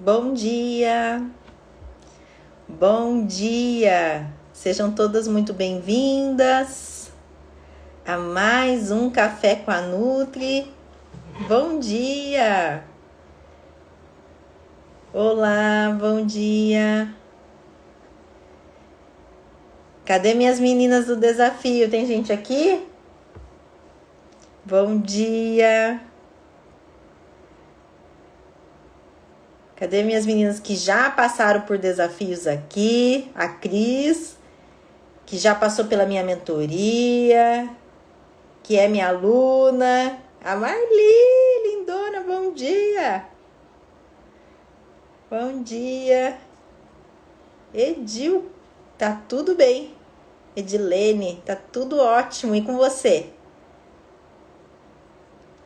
Bom dia! Bom dia! Sejam todas muito bem-vindas a mais um Café com a Nutri. Bom dia! Olá, bom dia! Cadê minhas meninas do desafio? Tem gente aqui? Bom dia! Cadê minhas meninas que já passaram por desafios aqui? A Cris, que já passou pela minha mentoria, que é minha aluna. A Marli, lindona, bom dia! Bom dia! Edil, tá tudo bem? Edilene, tá tudo ótimo. E com você?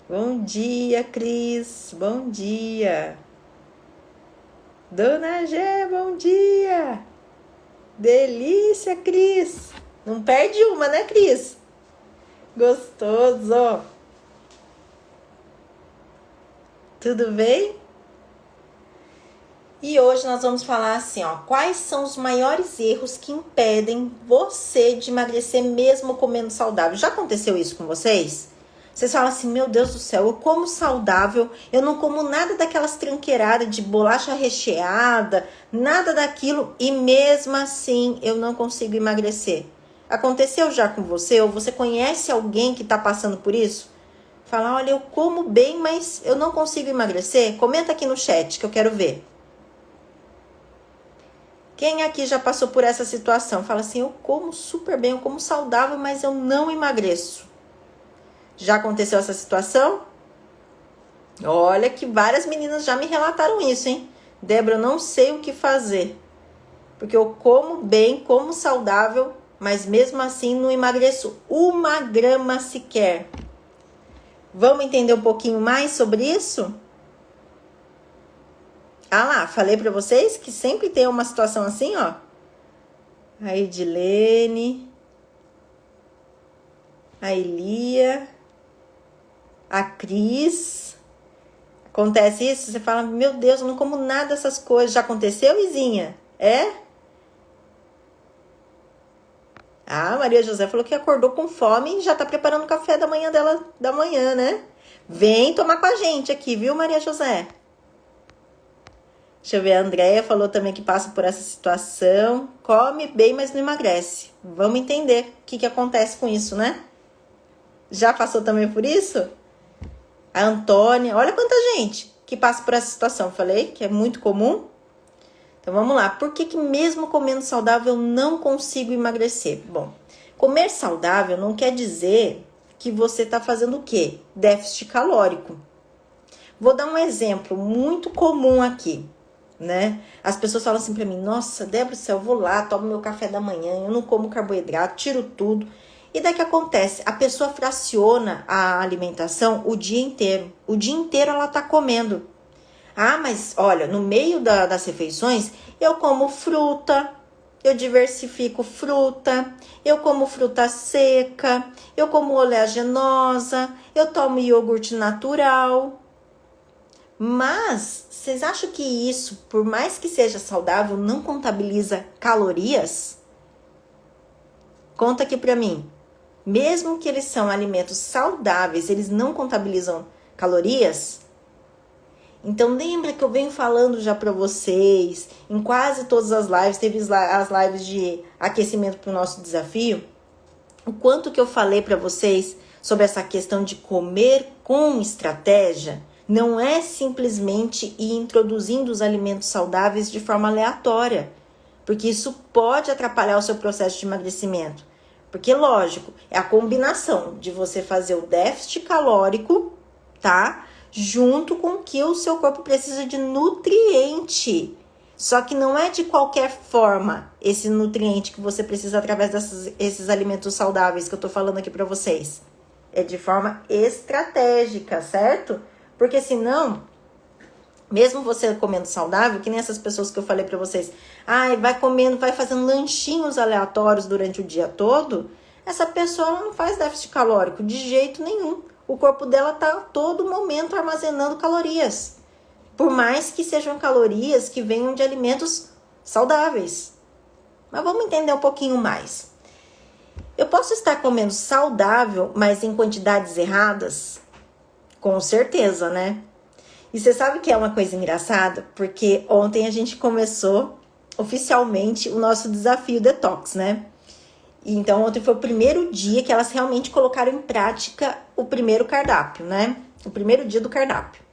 Bom dia, Cris, bom dia! Dona Gé, bom dia! Delícia, Cris! Não perde uma, né, Cris? Gostoso! Tudo bem? E hoje nós vamos falar assim, ó, quais são os maiores erros que impedem você de emagrecer mesmo comendo saudável? Já aconteceu isso com vocês? Vocês falam assim, meu Deus do céu, eu como saudável, eu não como nada daquelas tranqueiradas de bolacha recheada, nada daquilo, e mesmo assim eu não consigo emagrecer. Aconteceu já com você? Ou você conhece alguém que está passando por isso? Fala, olha, eu como bem, mas eu não consigo emagrecer? Comenta aqui no chat que eu quero ver. Quem aqui já passou por essa situação? Fala assim, eu como super bem, eu como saudável, mas eu não emagreço. Já aconteceu essa situação? Olha que várias meninas já me relataram isso, hein? Débora, eu não sei o que fazer. Porque eu como bem, como saudável, mas mesmo assim não emagreço 1 grama sequer. Vamos entender um pouquinho mais sobre isso? Ah lá, falei pra vocês que sempre tem uma situação assim, ó. A Edilene, a Elia, a Cris. Acontece isso? Você fala, meu Deus, eu não como nada dessas coisas. Já aconteceu, Izinha? É? Ah, Maria José falou que acordou com fome e já tá preparando o café da manhã dela, da manhã, né? Vem tomar com a gente aqui, viu, Maria José? Deixa eu ver, a Andréia falou também que passa por essa situação. Come bem, mas não emagrece. Vamos entender o que acontece com isso, né? Já passou também por isso? A Antônia, olha quanta gente que passa por essa situação. Falei que é muito comum. Então vamos lá. Por que mesmo comendo saudável eu não consigo emagrecer? Bom, comer saudável não quer dizer que você está fazendo o quê? Déficit calórico. Vou dar um exemplo muito comum aqui, né? As pessoas falam assim pra mim, nossa, Débora, eu vou lá, tomo meu café da manhã, eu não como carboidrato, tiro tudo. E daí que acontece? A pessoa fraciona a alimentação o dia inteiro. O dia inteiro ela tá comendo. Ah, mas olha, no meio das refeições, eu como fruta, eu diversifico fruta, eu como fruta seca, eu como oleaginosa, eu tomo iogurte natural. Mas, vocês acham que isso, por mais que seja saudável, não contabiliza calorias? Conta aqui pra mim. Mesmo que eles são alimentos saudáveis, eles não contabilizam calorias? Então, lembra que eu venho falando já pra vocês, em quase todas as lives, teve as lives de aquecimento pro nosso desafio, o quanto que eu falei pra vocês sobre essa questão de comer com estratégia. Não é simplesmente ir introduzindo os alimentos saudáveis de forma aleatória, porque isso pode atrapalhar o seu processo de emagrecimento. Porque, lógico, é a combinação de você fazer o déficit calórico, tá? Junto com o que o seu corpo precisa de nutriente. Só que não é de qualquer forma esse nutriente que você precisa através desses alimentos saudáveis que eu tô falando aqui pra vocês. É de forma estratégica, certo? Porque senão, mesmo você comendo saudável, que nem essas pessoas que eu falei pra vocês, vai comendo, vai fazendo lanchinhos aleatórios durante o dia todo, essa pessoa ela não faz déficit calórico de jeito nenhum. O corpo dela tá a todo momento armazenando calorias. Por mais que sejam calorias que venham de alimentos saudáveis. Mas vamos entender um pouquinho mais. Eu posso estar comendo saudável, mas em quantidades erradas? Com certeza, né? E você sabe que é uma coisa engraçada? Porque ontem a gente começou oficialmente o nosso desafio detox, né? E então ontem foi o primeiro dia que elas realmente colocaram em prática o primeiro cardápio, né? O primeiro dia do cardápio.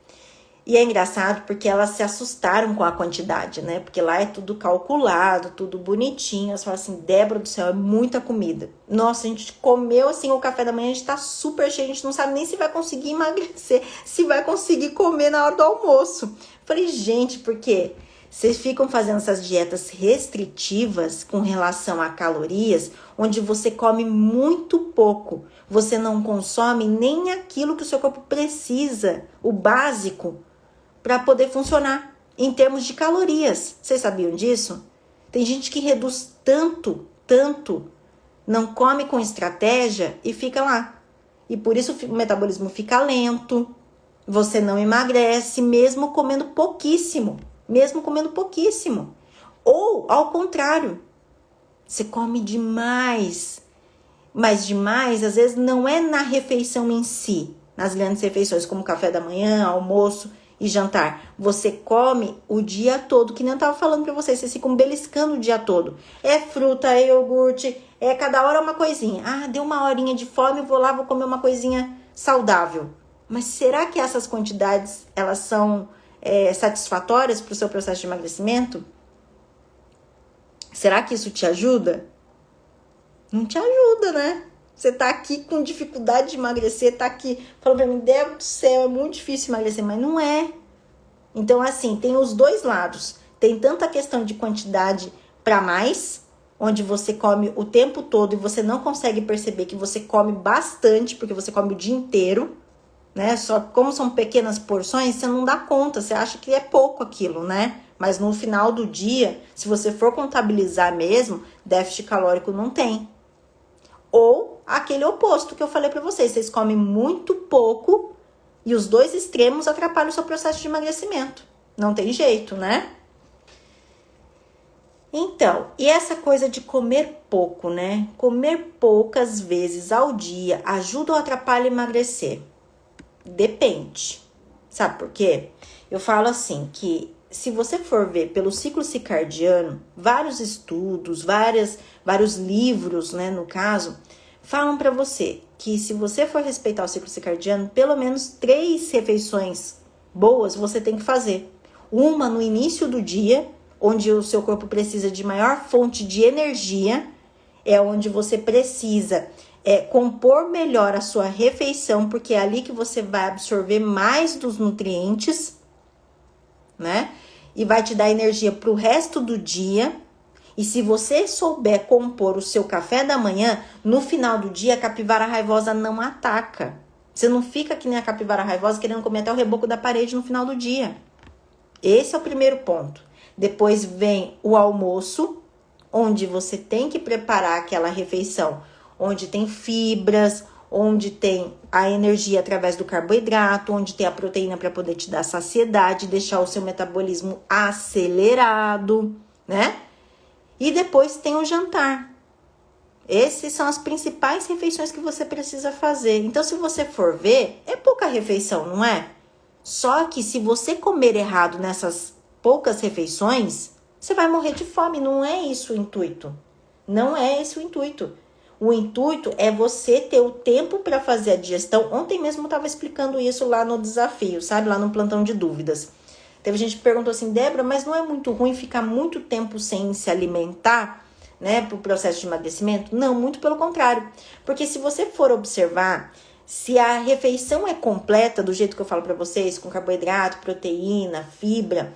E é engraçado porque elas se assustaram com a quantidade, né? Porque lá é tudo calculado, tudo bonitinho. Elas falam assim, Débora do céu, é muita comida. Nossa, a gente comeu assim o café da manhã, a gente tá super cheio, a gente não sabe nem se vai conseguir emagrecer, se vai conseguir comer na hora do almoço. Falei, gente, por quê? Vocês ficam fazendo essas dietas restritivas com relação a calorias, onde você come muito pouco. Você não consome nem aquilo que o seu corpo precisa, o básico, para poder funcionar em termos de calorias. Vocês sabiam disso? Tem gente que reduz tanto, não come com estratégia e fica lá. E por isso o metabolismo fica lento, você não emagrece, mesmo comendo pouquíssimo. Ou, ao contrário, você come demais. Mas demais, às vezes, não é na refeição em si, nas grandes refeições, como café da manhã, almoço e jantar. Você come o dia todo, que nem eu tava falando pra vocês, vocês ficam beliscando o dia todo. É fruta, é iogurte, é cada hora uma coisinha. Ah, deu uma horinha de fome, vou lá, vou comer uma coisinha saudável. Mas será que essas quantidades, elas são satisfatórias para o seu processo de emagrecimento? Será que isso te ajuda? Não te ajuda, né? Você tá aqui com dificuldade de emagrecer, tá aqui falando pra mim, Deus do céu, é muito difícil emagrecer, mas não é. Então, assim, tem os dois lados. Tem tanto a questão de quantidade para mais, onde você come o tempo todo e você não consegue perceber que você come bastante, porque você come o dia inteiro, né? Só como são pequenas porções, você não dá conta, você acha que é pouco aquilo, né? Mas no final do dia, se você for contabilizar mesmo, déficit calórico não tem. Ou aquele oposto que eu falei pra vocês, vocês comem muito pouco e os dois extremos atrapalham o seu processo de emagrecimento. Não tem jeito, né? Então, e essa coisa de comer pouco, né? Comer poucas vezes ao dia ajuda ou atrapalha emagrecer? Depende. Sabe por quê? Eu falo assim que se você for ver pelo ciclo circadiano, vários estudos, vários livros, né, no caso, falam para você que se você for respeitar o ciclo circadiano, pelo menos 3 refeições boas você tem que fazer. Uma no início do dia, onde o seu corpo precisa de maior fonte de energia, é onde você precisa compor melhor a sua refeição, porque é ali que você vai absorver mais dos nutrientes, né? E vai te dar energia para o resto do dia. E se você souber compor o seu café da manhã, no final do dia a capivara raivosa não ataca. Você não fica que nem a capivara raivosa querendo comer até o reboco da parede no final do dia. Esse é o primeiro ponto. Depois vem o almoço, onde você tem que preparar aquela refeição, onde tem fibras, onde tem a energia através do carboidrato, onde tem a proteína para poder te dar saciedade, deixar o seu metabolismo acelerado, né? E depois tem o jantar. Essas são as principais refeições que você precisa fazer. Então, se você for ver, é pouca refeição, não é? Só que se você comer errado nessas poucas refeições, você vai morrer de fome. Não é isso o intuito. Não é esse o intuito. O intuito é você ter o tempo para fazer a digestão. Ontem mesmo eu estava explicando isso lá no desafio, sabe? Lá no plantão de dúvidas. Teve gente que perguntou assim, Débora, mas não é muito ruim ficar muito tempo sem se alimentar, né, para o processo de emagrecimento? Não, muito pelo contrário. Porque se você for observar, se a refeição é completa, do jeito que eu falo para vocês, com carboidrato, proteína, fibra,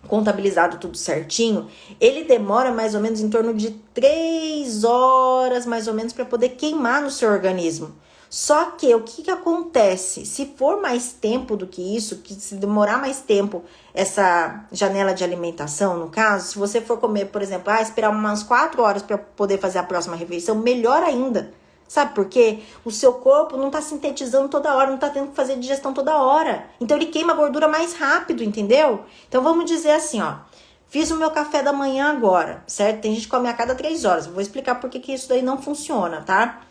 contabilizado tudo certinho, ele demora mais ou menos em torno de 3 horas, mais ou menos, para poder queimar no seu organismo. Só que o que acontece? Se for mais tempo do que isso, que se demorar mais tempo essa janela de alimentação, no caso, se você for comer, por exemplo, esperar umas 4 horas para poder fazer a próxima refeição, melhor ainda. Sabe por quê? O seu corpo não tá sintetizando toda hora, não tá tendo que fazer digestão toda hora. Então ele queima a gordura mais rápido, entendeu? Então vamos dizer assim, ó. Fiz o meu café da manhã agora, certo? Tem gente que come a cada 3 horas. Vou explicar por que isso daí não funciona, tá?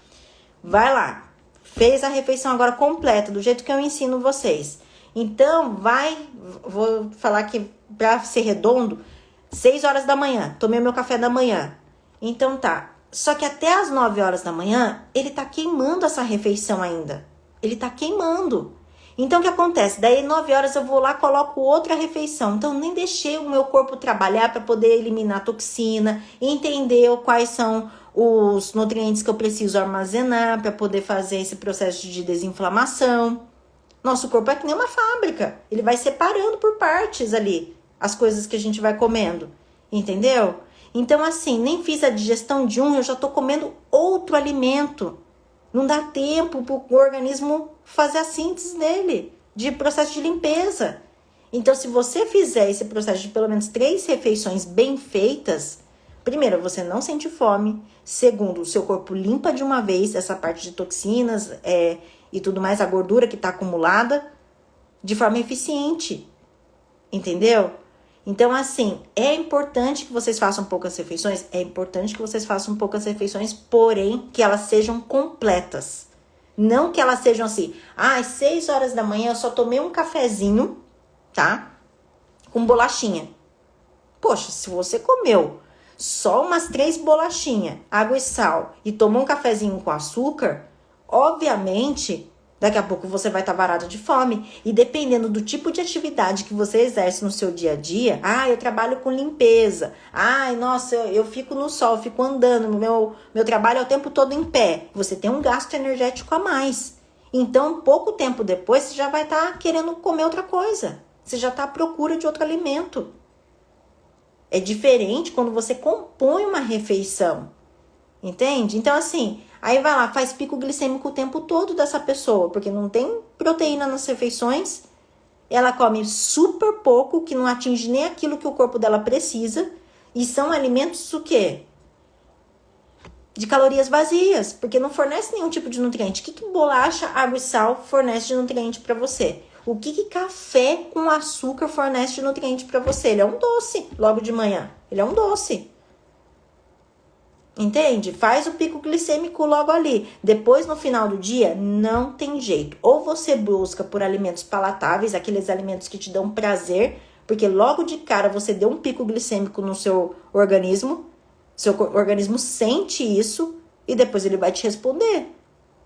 Vai lá. Fez a refeição agora completa, do jeito que eu ensino vocês. Então, vou falar aqui pra ser redondo, 6 horas da manhã, tomei o meu café da manhã. Então tá. Só que até as 9 horas da manhã, ele tá queimando essa refeição ainda. Ele tá queimando. Então, o que acontece? Daí, 9 horas eu vou lá, coloco outra refeição. Então, nem deixei o meu corpo trabalhar para poder eliminar a toxina, entender quais são os nutrientes que eu preciso armazenar para poder fazer esse processo de desinflamação. Nosso corpo é que nem uma fábrica. Ele vai separando por partes ali as coisas que a gente vai comendo. Entendeu? Então, assim, nem fiz a digestão de um, eu já tô comendo outro alimento. Não dá tempo pro organismo fazer a síntese dele, de processo de limpeza. Então, se você fizer esse processo de pelo menos 3 refeições bem feitas, primeiro, você não sente fome. Segundo, o seu corpo limpa de uma vez essa parte de toxinas e tudo mais, a gordura que está acumulada, de forma eficiente. Entendeu? Então, assim, é importante que vocês façam poucas refeições? É importante que vocês façam poucas refeições, porém, que elas sejam completas. Não que elas sejam assim, às 6 horas da manhã eu só tomei um cafezinho, tá? Com bolachinha. Poxa, se você comeu só umas 3 bolachinhas, água e sal, e tomou um cafezinho com açúcar, obviamente, daqui a pouco você vai estar varado de fome. E dependendo do tipo de atividade que você exerce no seu dia a dia, eu trabalho com limpeza. Nossa, eu fico no sol, fico andando, meu trabalho é o tempo todo em pé. Você tem um gasto energético a mais. Então, pouco tempo depois, você já vai estar querendo comer outra coisa. Você já está à procura de outro alimento. É diferente quando você compõe uma refeição. Entende? Então, assim, aí vai lá, faz pico glicêmico o tempo todo dessa pessoa, porque não tem proteína nas refeições, ela come super pouco, que não atinge nem aquilo que o corpo dela precisa, e são alimentos o quê? De calorias vazias, porque não fornece nenhum tipo de nutriente. O que bolacha, água e sal fornece de nutriente para você? O que café com açúcar fornece de nutriente para você? Ele é um doce, logo de manhã. Ele é um doce. Entende? Faz o pico glicêmico logo ali. Depois, no final do dia, não tem jeito. Ou você busca por alimentos palatáveis, aqueles alimentos que te dão prazer, porque logo de cara você deu um pico glicêmico no seu organismo, seu organismo sente isso e depois ele vai te responder.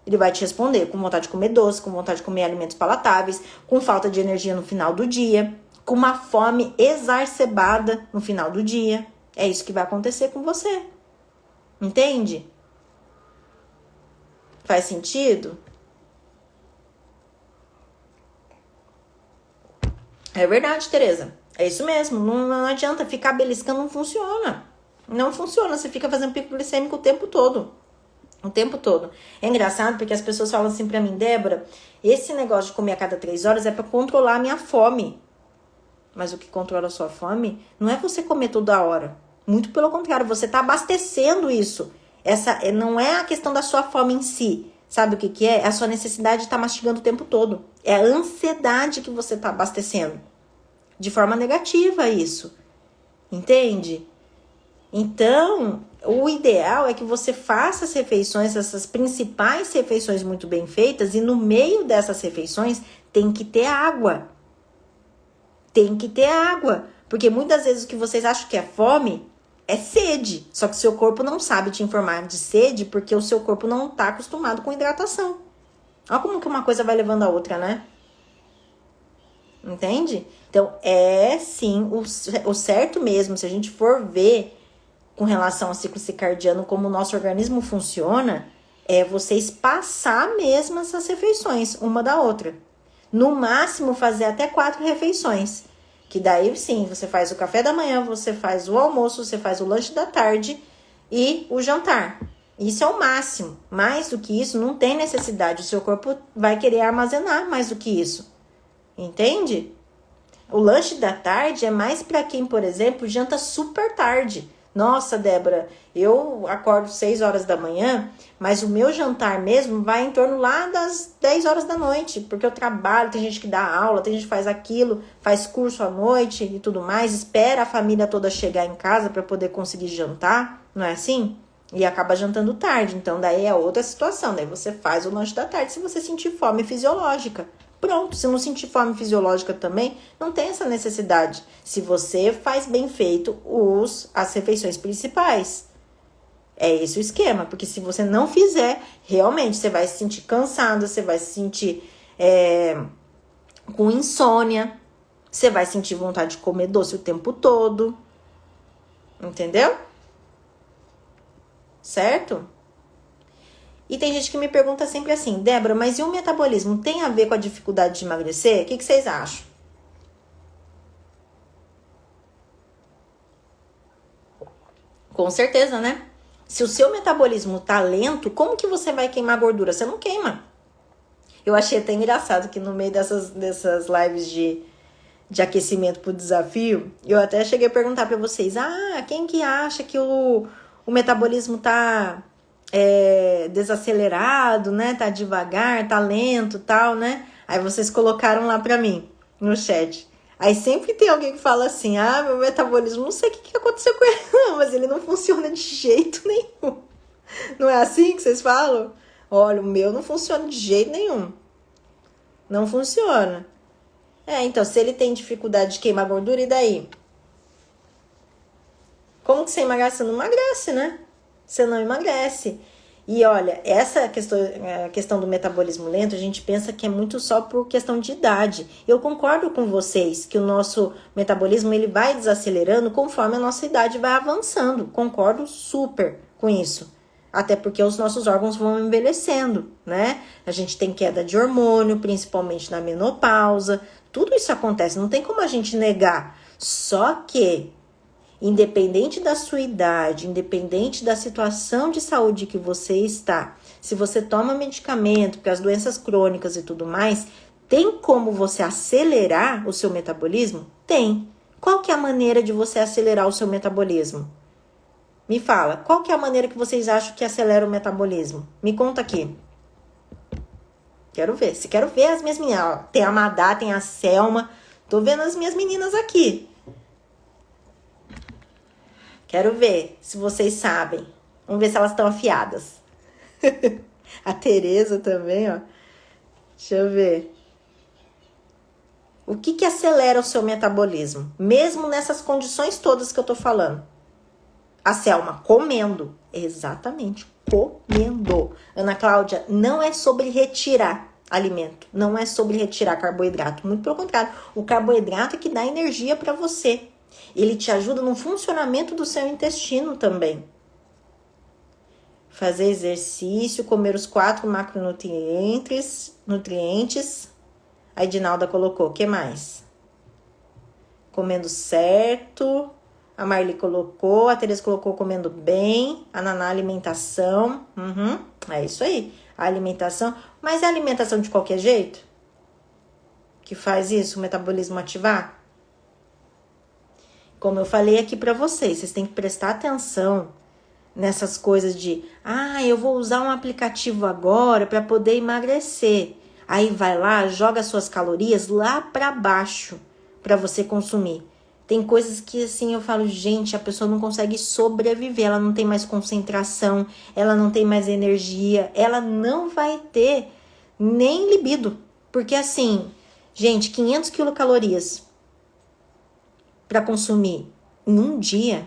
Ele vai te responder com vontade de comer doce, com vontade de comer alimentos palatáveis, com falta de energia no final do dia, com uma fome exacerbada no final do dia. É isso que vai acontecer com você. Entende? Faz sentido? É verdade, Tereza. É isso mesmo. Não adianta ficar beliscando, não funciona. Não funciona. Você fica fazendo pico glicêmico o tempo todo. O tempo todo. É engraçado porque as pessoas falam assim pra mim, Débora, esse negócio de comer a cada 3 horas é pra controlar a minha fome. Mas o que controla a sua fome não é você comer toda hora. Muito pelo contrário, você tá abastecendo isso. Essa não é a questão da sua fome em si. Sabe o que é? É a sua necessidade de estar mastigando o tempo todo. É a ansiedade que você tá abastecendo. De forma negativa isso. Entende? Então, o ideal é que você faça as refeições, essas principais refeições muito bem feitas, e no meio dessas refeições tem que ter água. Tem que ter água. Porque muitas vezes o que vocês acham que é fome é sede. Só que o seu corpo não sabe te informar de sede porque o seu corpo não está acostumado com hidratação. Olha como que uma coisa vai levando a outra, né? Entende? Então, é sim o certo mesmo, se a gente for ver com relação ao ciclo circadiano, como o nosso organismo funciona, é você espaçar mesmo essas refeições, uma da outra. No máximo, fazer até 4 refeições. Que daí, sim, você faz o café da manhã, você faz o almoço, você faz o lanche da tarde e o jantar. Isso é o máximo. Mais do que isso, não tem necessidade. O seu corpo vai querer armazenar mais do que isso. Entende? O lanche da tarde é mais para quem, por exemplo, janta super tarde. Nossa, Débora, eu acordo 6 horas da manhã, mas o meu jantar mesmo vai em torno lá das 10 horas da noite, porque eu trabalho, tem gente que dá aula, tem gente que faz aquilo, faz curso à noite e tudo mais, espera a família toda chegar em casa para poder conseguir jantar, não é assim? E acaba jantando tarde, então daí é outra situação, daí você faz o lanche da tarde se você sentir fome fisiológica. Pronto, se não sentir fome fisiológica também, não tem essa necessidade. Se você faz bem feito as refeições principais. É esse o esquema, porque se você não fizer, realmente você vai se sentir cansado, você vai se sentir com insônia, você vai sentir vontade de comer doce o tempo todo. Entendeu? Certo? E tem gente que me pergunta sempre assim, Débora, mas e o metabolismo tem a ver com a dificuldade de emagrecer? O que vocês acham? Com certeza, né? Se o seu metabolismo tá lento, como que você vai queimar gordura? Você não queima. Eu achei até engraçado que no meio dessas lives de aquecimento pro desafio, eu até cheguei a perguntar pra vocês, quem que acha que o metabolismo tá desacelerado, né? Tá devagar, tá lento, tal, né? Aí vocês colocaram lá pra mim, no chat. Aí sempre tem alguém que fala assim, meu metabolismo, não sei o que aconteceu com ele, não, mas ele não funciona de jeito nenhum. Não é assim que vocês falam? Olha, o meu não funciona de jeito nenhum. Não funciona. Então, se ele tem dificuldade de queimar gordura, e daí? Como que você emagrece? Você não emagrece, né? Você não emagrece. E olha, essa questão do metabolismo lento, a gente pensa que é muito só por questão de idade. Eu concordo com vocês que o nosso metabolismo ele vai desacelerando conforme a nossa idade vai avançando. Concordo super com isso. Até porque os nossos órgãos vão envelhecendo, né? A gente tem queda de hormônio, principalmente na menopausa. Tudo isso acontece, não tem como a gente negar. Só que independente da sua idade, independente da situação de saúde que você está, se você toma medicamento, porque as doenças crônicas e tudo mais, tem como você acelerar o seu metabolismo? Tem. Qual que é a maneira de você acelerar o seu metabolismo? Me fala, qual que é a maneira que vocês acham que acelera o metabolismo? Me conta aqui. Quero ver. Se quero ver as minhas meninas. Ó, tem a Madá, tem a Selma. Tô vendo as minhas meninas aqui. Quero ver se vocês sabem. Vamos ver se elas estão afiadas. A Tereza também, ó. Deixa eu ver. O que acelera o seu metabolismo? Mesmo nessas condições todas que eu tô falando. A Selma, comendo. Exatamente, comendo. Ana Cláudia, não é sobre retirar alimento. Não é sobre retirar carboidrato. Muito pelo contrário. O carboidrato é que dá energia para você. Ele te ajuda no funcionamento do seu intestino também. Fazer exercício, comer os 4 macronutrientes. A Edinalda colocou, o que mais? Comendo certo. A Marli colocou, a Tereza colocou comendo bem. A Naná, alimentação. É isso aí, a alimentação. Mas é a alimentação de qualquer jeito? Que faz isso, o metabolismo ativar? Como eu falei aqui pra vocês têm que prestar atenção nessas coisas de eu vou usar um aplicativo agora para poder emagrecer. Aí vai lá, joga suas calorias lá para baixo para você consumir. Tem coisas que assim eu falo, gente, a pessoa não consegue sobreviver, ela não tem mais concentração, ela não tem mais energia, ela não vai ter nem libido. Porque assim, gente, 500 quilocalorias para consumir em um dia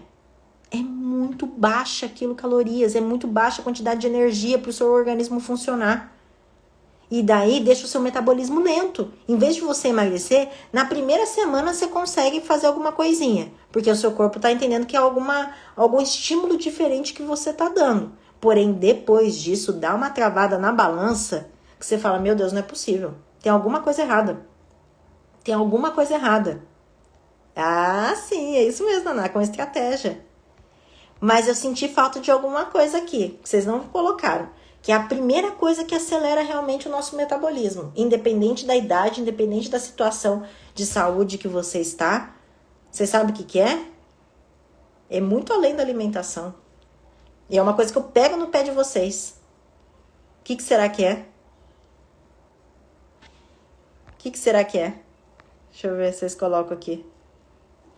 é muito baixa quilocalorias, é muito baixa a quantidade de energia para o seu organismo funcionar. E daí deixa o seu metabolismo lento. Em vez de você emagrecer, na primeira semana você consegue fazer alguma coisinha, porque o seu corpo está entendendo que é algum estímulo diferente que você está dando. Porém, depois disso, dá uma travada na balança que você fala, meu Deus, não é possível. Tem alguma coisa errada. Tem alguma coisa errada. Sim, é isso mesmo, Naná, com estratégia. Mas eu senti falta de alguma coisa aqui, que vocês não colocaram. Que é a primeira coisa que acelera realmente o nosso metabolismo. Independente da idade, independente da situação de saúde que você está. Você sabe o que é? É muito além da alimentação. E é uma coisa que eu pego no pé de vocês. O que será que é? O que será que é? Deixa eu ver se vocês colocam aqui.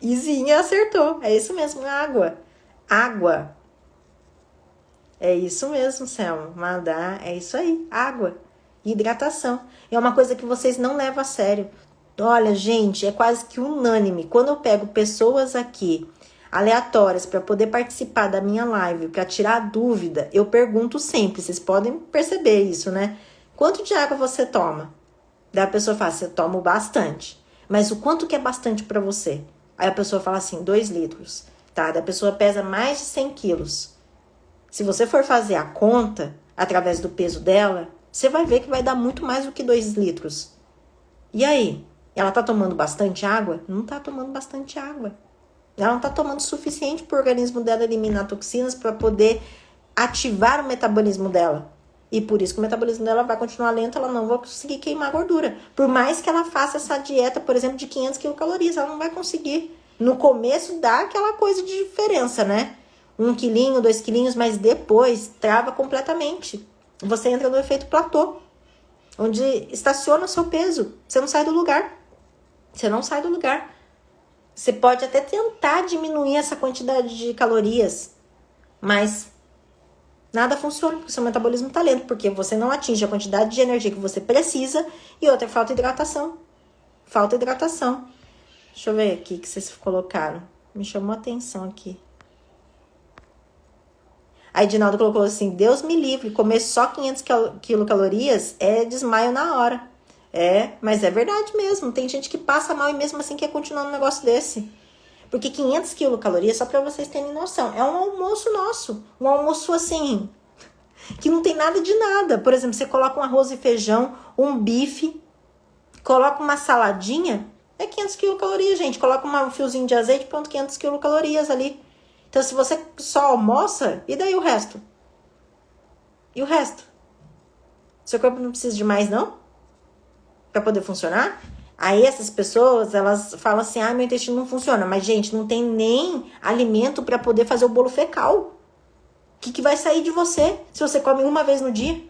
Izinha acertou. É isso mesmo, água. Água. É isso mesmo, Selma. Mandar, é isso aí. Água. Hidratação. É uma coisa que vocês não levam a sério. Olha, gente, é quase que unânime. Quando eu pego pessoas aqui aleatórias para poder participar da minha live, para tirar dúvida, eu pergunto sempre. Vocês podem perceber isso, né? Quanto de água você toma? Daí a pessoa fala, eu tomo bastante. Mas o quanto que é bastante para você? Aí a pessoa fala assim, 2 litros. Tá? Daí a pessoa pesa mais de 100 quilos. Se você for fazer a conta, através do peso dela, você vai ver que vai dar muito mais do que 2 litros. E aí? Ela tá tomando bastante água? Não tá tomando bastante água. Ela não tá tomando o suficiente para o organismo dela eliminar toxinas para poder ativar o metabolismo dela. E por isso que o metabolismo dela vai continuar lento, ela não vai conseguir queimar gordura. Por mais que ela faça essa dieta, por exemplo, de 500 quilocalorias, ela não vai conseguir. No começo dá aquela coisa de diferença, né? 1 quilinho, 2 quilinhos, mas depois trava completamente. Você entra no efeito platô, onde estaciona o seu peso. Você não sai do lugar. Você não sai do lugar. Você pode até tentar diminuir essa quantidade de calorias, mas nada funciona, porque o seu metabolismo está lento, porque você não atinge a quantidade de energia que você precisa, e outra, falta hidratação. Falta hidratação. Deixa eu ver aqui o que vocês colocaram. Me chamou a atenção aqui. A Edinaldo colocou assim, Deus me livre, comer só 500 quilocalorias é desmaio na hora. É, mas é verdade mesmo. Tem gente que passa mal e mesmo assim quer continuar num negócio desse. Porque 500 quilocalorias, só para vocês terem noção, é um almoço nosso. Um almoço assim, que não tem nada de nada. Por exemplo, você coloca um arroz e feijão, um bife, coloca uma saladinha, é 500 quilocalorias, gente. Coloca um fiozinho de azeite, pronto, 500 quilocalorias ali. Então, se você só almoça, e daí o resto? E o resto? Seu corpo não precisa de mais, não? Para poder funcionar? Aí essas pessoas, elas falam assim, meu intestino não funciona. Mas, gente, não tem nem alimento para poder fazer o bolo fecal. O que vai sair de você se você come uma vez no dia?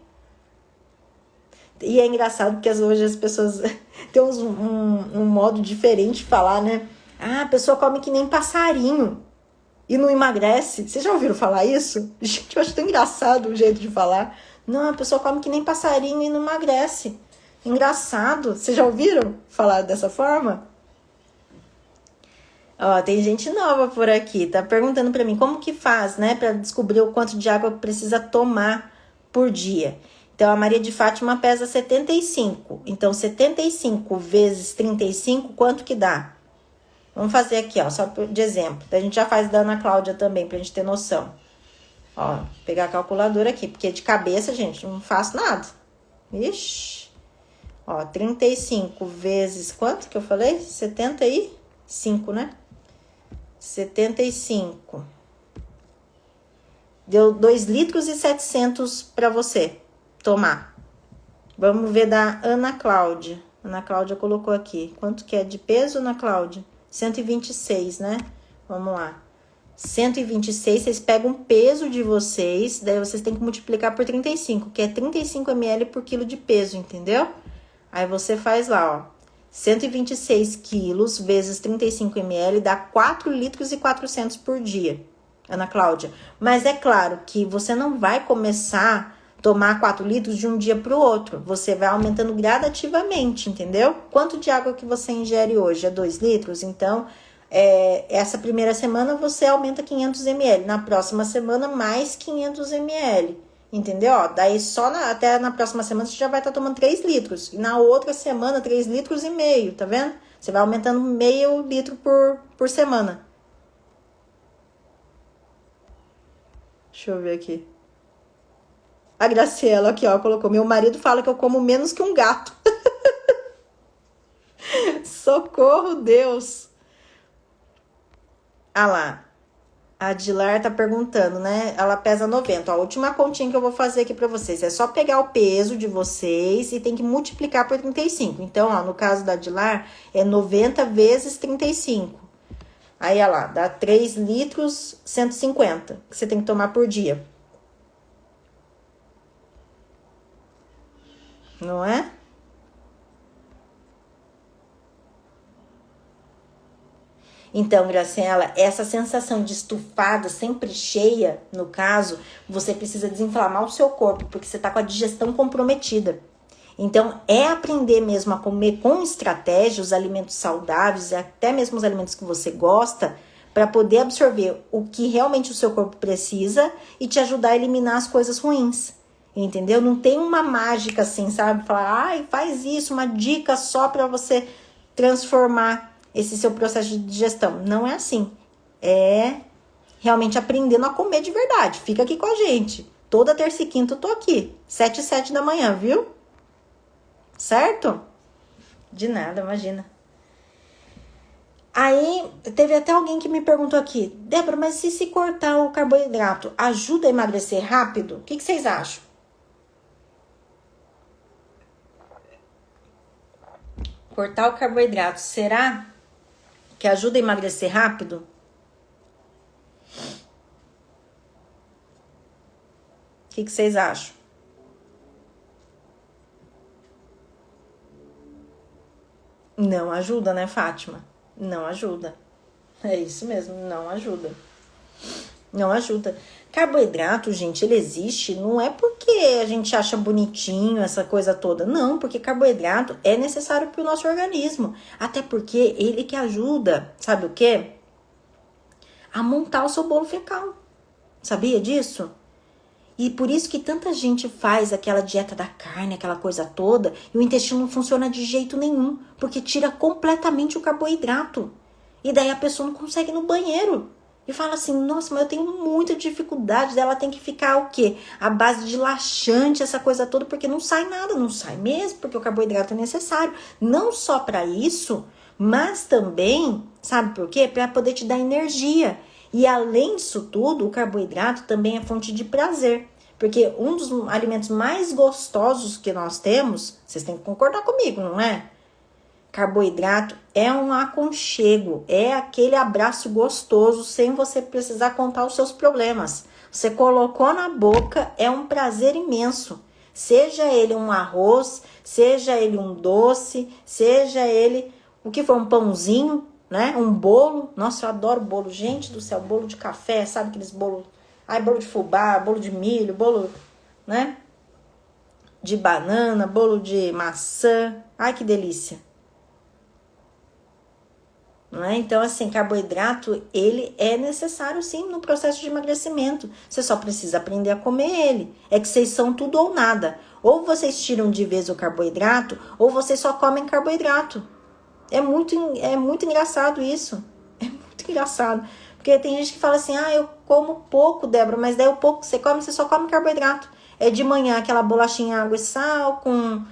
E é engraçado porque hoje as pessoas têm um modo diferente de falar, né? A pessoa come que nem passarinho e não emagrece. Vocês já ouviram falar isso? Gente, eu acho tão engraçado o jeito de falar. Não, a pessoa come que nem passarinho e não emagrece. Engraçado. Vocês já ouviram falar dessa forma? Ó, tem gente nova por aqui. Tá perguntando pra mim como que faz, né? Pra descobrir o quanto de água precisa tomar por dia. Então, a Maria de Fátima pesa 75. Então, 75 vezes 35, quanto que dá? Vamos fazer aqui, ó, só de exemplo. A gente já faz da Ana Cláudia também, pra gente ter noção. Ó, pegar a calculadora aqui, porque de cabeça, gente, não faço nada. Ixi. Ó, 35 vezes quanto que eu falei? 75, né? 75. Deu 2 litros e 700 para você tomar. Vamos ver da Ana Cláudia. Ana Cláudia colocou aqui. Quanto que é de peso, Ana Cláudia? 126, né? Vamos lá. 126, vocês pegam o peso de vocês, daí vocês têm que multiplicar por 35, que é 35 ml por quilo de peso, entendeu? Aí você faz lá, ó, 126 quilos vezes 35 ml dá 4 litros e 400 por dia, Ana Cláudia. Mas é claro que você não vai começar a tomar 4 litros de um dia para o outro. Você vai aumentando gradativamente, entendeu? Quanto de água que você ingere hoje? É 2 litros? Então, essa primeira semana você aumenta 500 ml. Na próxima semana, mais 500 ml. Entendeu? Ó, daí até na próxima semana você já vai estar tomando 3 litros. E na outra semana, 3 litros e meio, tá vendo? Você vai aumentando meio litro por semana. Deixa eu ver aqui. A Graciela aqui, ó, colocou. Meu marido fala que eu como menos que um gato. Socorro, Deus. Ah lá. A Dilar tá perguntando, né? Ela pesa 90. Ó, a última continha que eu vou fazer aqui pra vocês. É só pegar o peso de vocês e tem que multiplicar por 35. Então, ó, no caso da Dilar, é 90 vezes 35. Aí, olha lá, dá 3 litros, 150, que você tem que tomar por dia. Não é? Então, Graciela, essa sensação de estufada, sempre cheia, no caso, você precisa desinflamar o seu corpo, porque você tá com a digestão comprometida. Então, é aprender mesmo a comer com estratégia os alimentos saudáveis, até mesmo os alimentos que você gosta, para poder absorver o que realmente o seu corpo precisa e te ajudar a eliminar as coisas ruins. Entendeu? Não tem uma mágica assim, sabe? Falar, ai, faz isso, uma dica só para você transformar esse seu processo de digestão. Não é assim. É realmente aprendendo a comer de verdade. Fica aqui com a gente. Toda terça e quinta eu tô aqui. 7 e 7 da manhã, viu? Certo? De nada, imagina. Aí, teve até alguém que me perguntou aqui, Débora, mas se cortar o carboidrato ajuda a emagrecer rápido? O que vocês acham? Cortar o carboidrato, será que ajuda a emagrecer rápido? O que vocês acham? Não ajuda, né, Fátima? Não ajuda. É isso mesmo, não ajuda. Não ajuda. Carboidrato, gente, ele existe, não é porque a gente acha bonitinho essa coisa toda. Não, porque carboidrato é necessário para o nosso organismo. Até porque ele que ajuda, sabe o quê? A montar o seu bolo fecal. Sabia disso? E por isso que tanta gente faz aquela dieta da carne, aquela coisa toda, e o intestino não funciona de jeito nenhum, porque tira completamente o carboidrato. E daí a pessoa não consegue ir no banheiro. E fala assim, nossa, mas eu tenho muita dificuldade, ela tem que ficar o quê? A base de laxante, essa coisa toda, porque não sai nada, não sai mesmo, porque o carboidrato é necessário. Não só para isso, mas também, sabe por quê? Para poder te dar energia. E além disso tudo, o carboidrato também é fonte de prazer. Porque um dos alimentos mais gostosos que nós temos, vocês têm que concordar comigo, não é? Carboidrato é um aconchego, é aquele abraço gostoso sem você precisar contar os seus problemas. Você colocou na boca, é um prazer imenso. Seja ele um arroz, seja ele um doce, seja ele o que for, um pãozinho, né? Um bolo. Nossa, eu adoro bolo. Gente do céu, bolo de café, sabe aqueles bolos? Ai, bolo de fubá, bolo de milho, bolo, né? De banana, bolo de maçã. Ai, que delícia. Não é? Então, assim, carboidrato, ele é necessário sim no processo de emagrecimento. Você só precisa aprender a comer ele. É que vocês são tudo ou nada. Ou vocês tiram de vez o carboidrato, ou vocês só comem carboidrato. É muito engraçado isso. É muito engraçado. Porque tem gente que fala assim, eu como pouco, Débora, mas daí o pouco que você come, você só come carboidrato. É de manhã aquela bolachinha água e sal com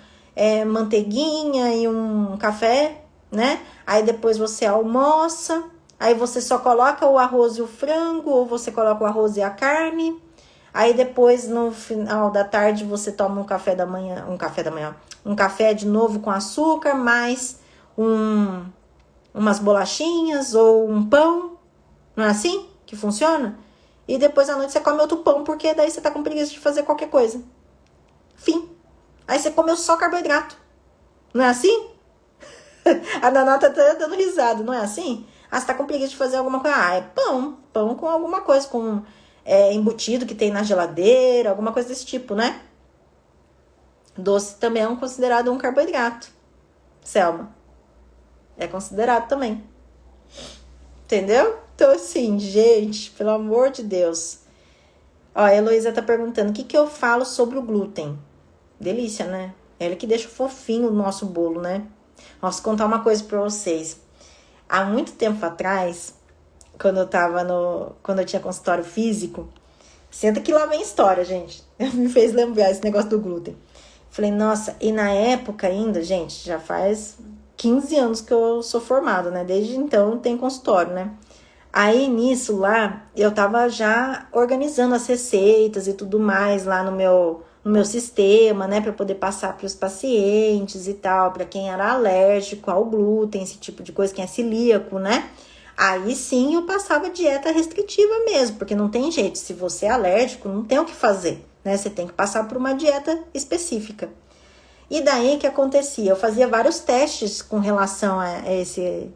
manteiguinha e um café, né? Aí depois você almoça, aí você só coloca o arroz e o frango, ou você coloca o arroz e a carne. Aí depois, no final da tarde, você toma um café de novo com açúcar, mais umas bolachinhas ou um pão. Não é assim que funciona? E depois à noite você come outro pão, porque daí você tá com preguiça de fazer qualquer coisa. Fim. Aí você comeu só carboidrato. Não é assim? A Naná tá até dando risada, não é assim? Você tá com preguiça de fazer alguma coisa. É pão. Pão com alguma coisa, com embutido que tem na geladeira, alguma coisa desse tipo, né? Doce também é considerado um carboidrato. Selma. É considerado também. Entendeu? Então, assim, gente, pelo amor de Deus. Ó, a Heloísa tá perguntando, o que eu falo sobre o glúten? Delícia, né? Ele que deixa fofinho o nosso bolo, né? Posso contar uma coisa pra vocês. Há muito tempo atrás, quando eu tinha consultório físico, senta que lá vem história, gente. Me fez lembrar esse negócio do glúten. Falei, nossa, e na época ainda, gente, já faz 15 anos que eu sou formada, né? Desde então tem consultório, né? Aí nisso lá, eu tava já organizando as receitas e tudo mais lá no meu sistema, né, para poder passar para os pacientes e tal, para quem era alérgico ao glúten, esse tipo de coisa, quem é celíaco, né? Aí sim eu passava dieta restritiva mesmo, porque não tem jeito. Se você é alérgico, não tem o que fazer, né? Você tem que passar por uma dieta específica. E daí o que acontecia? Eu fazia vários testes com relação a esse,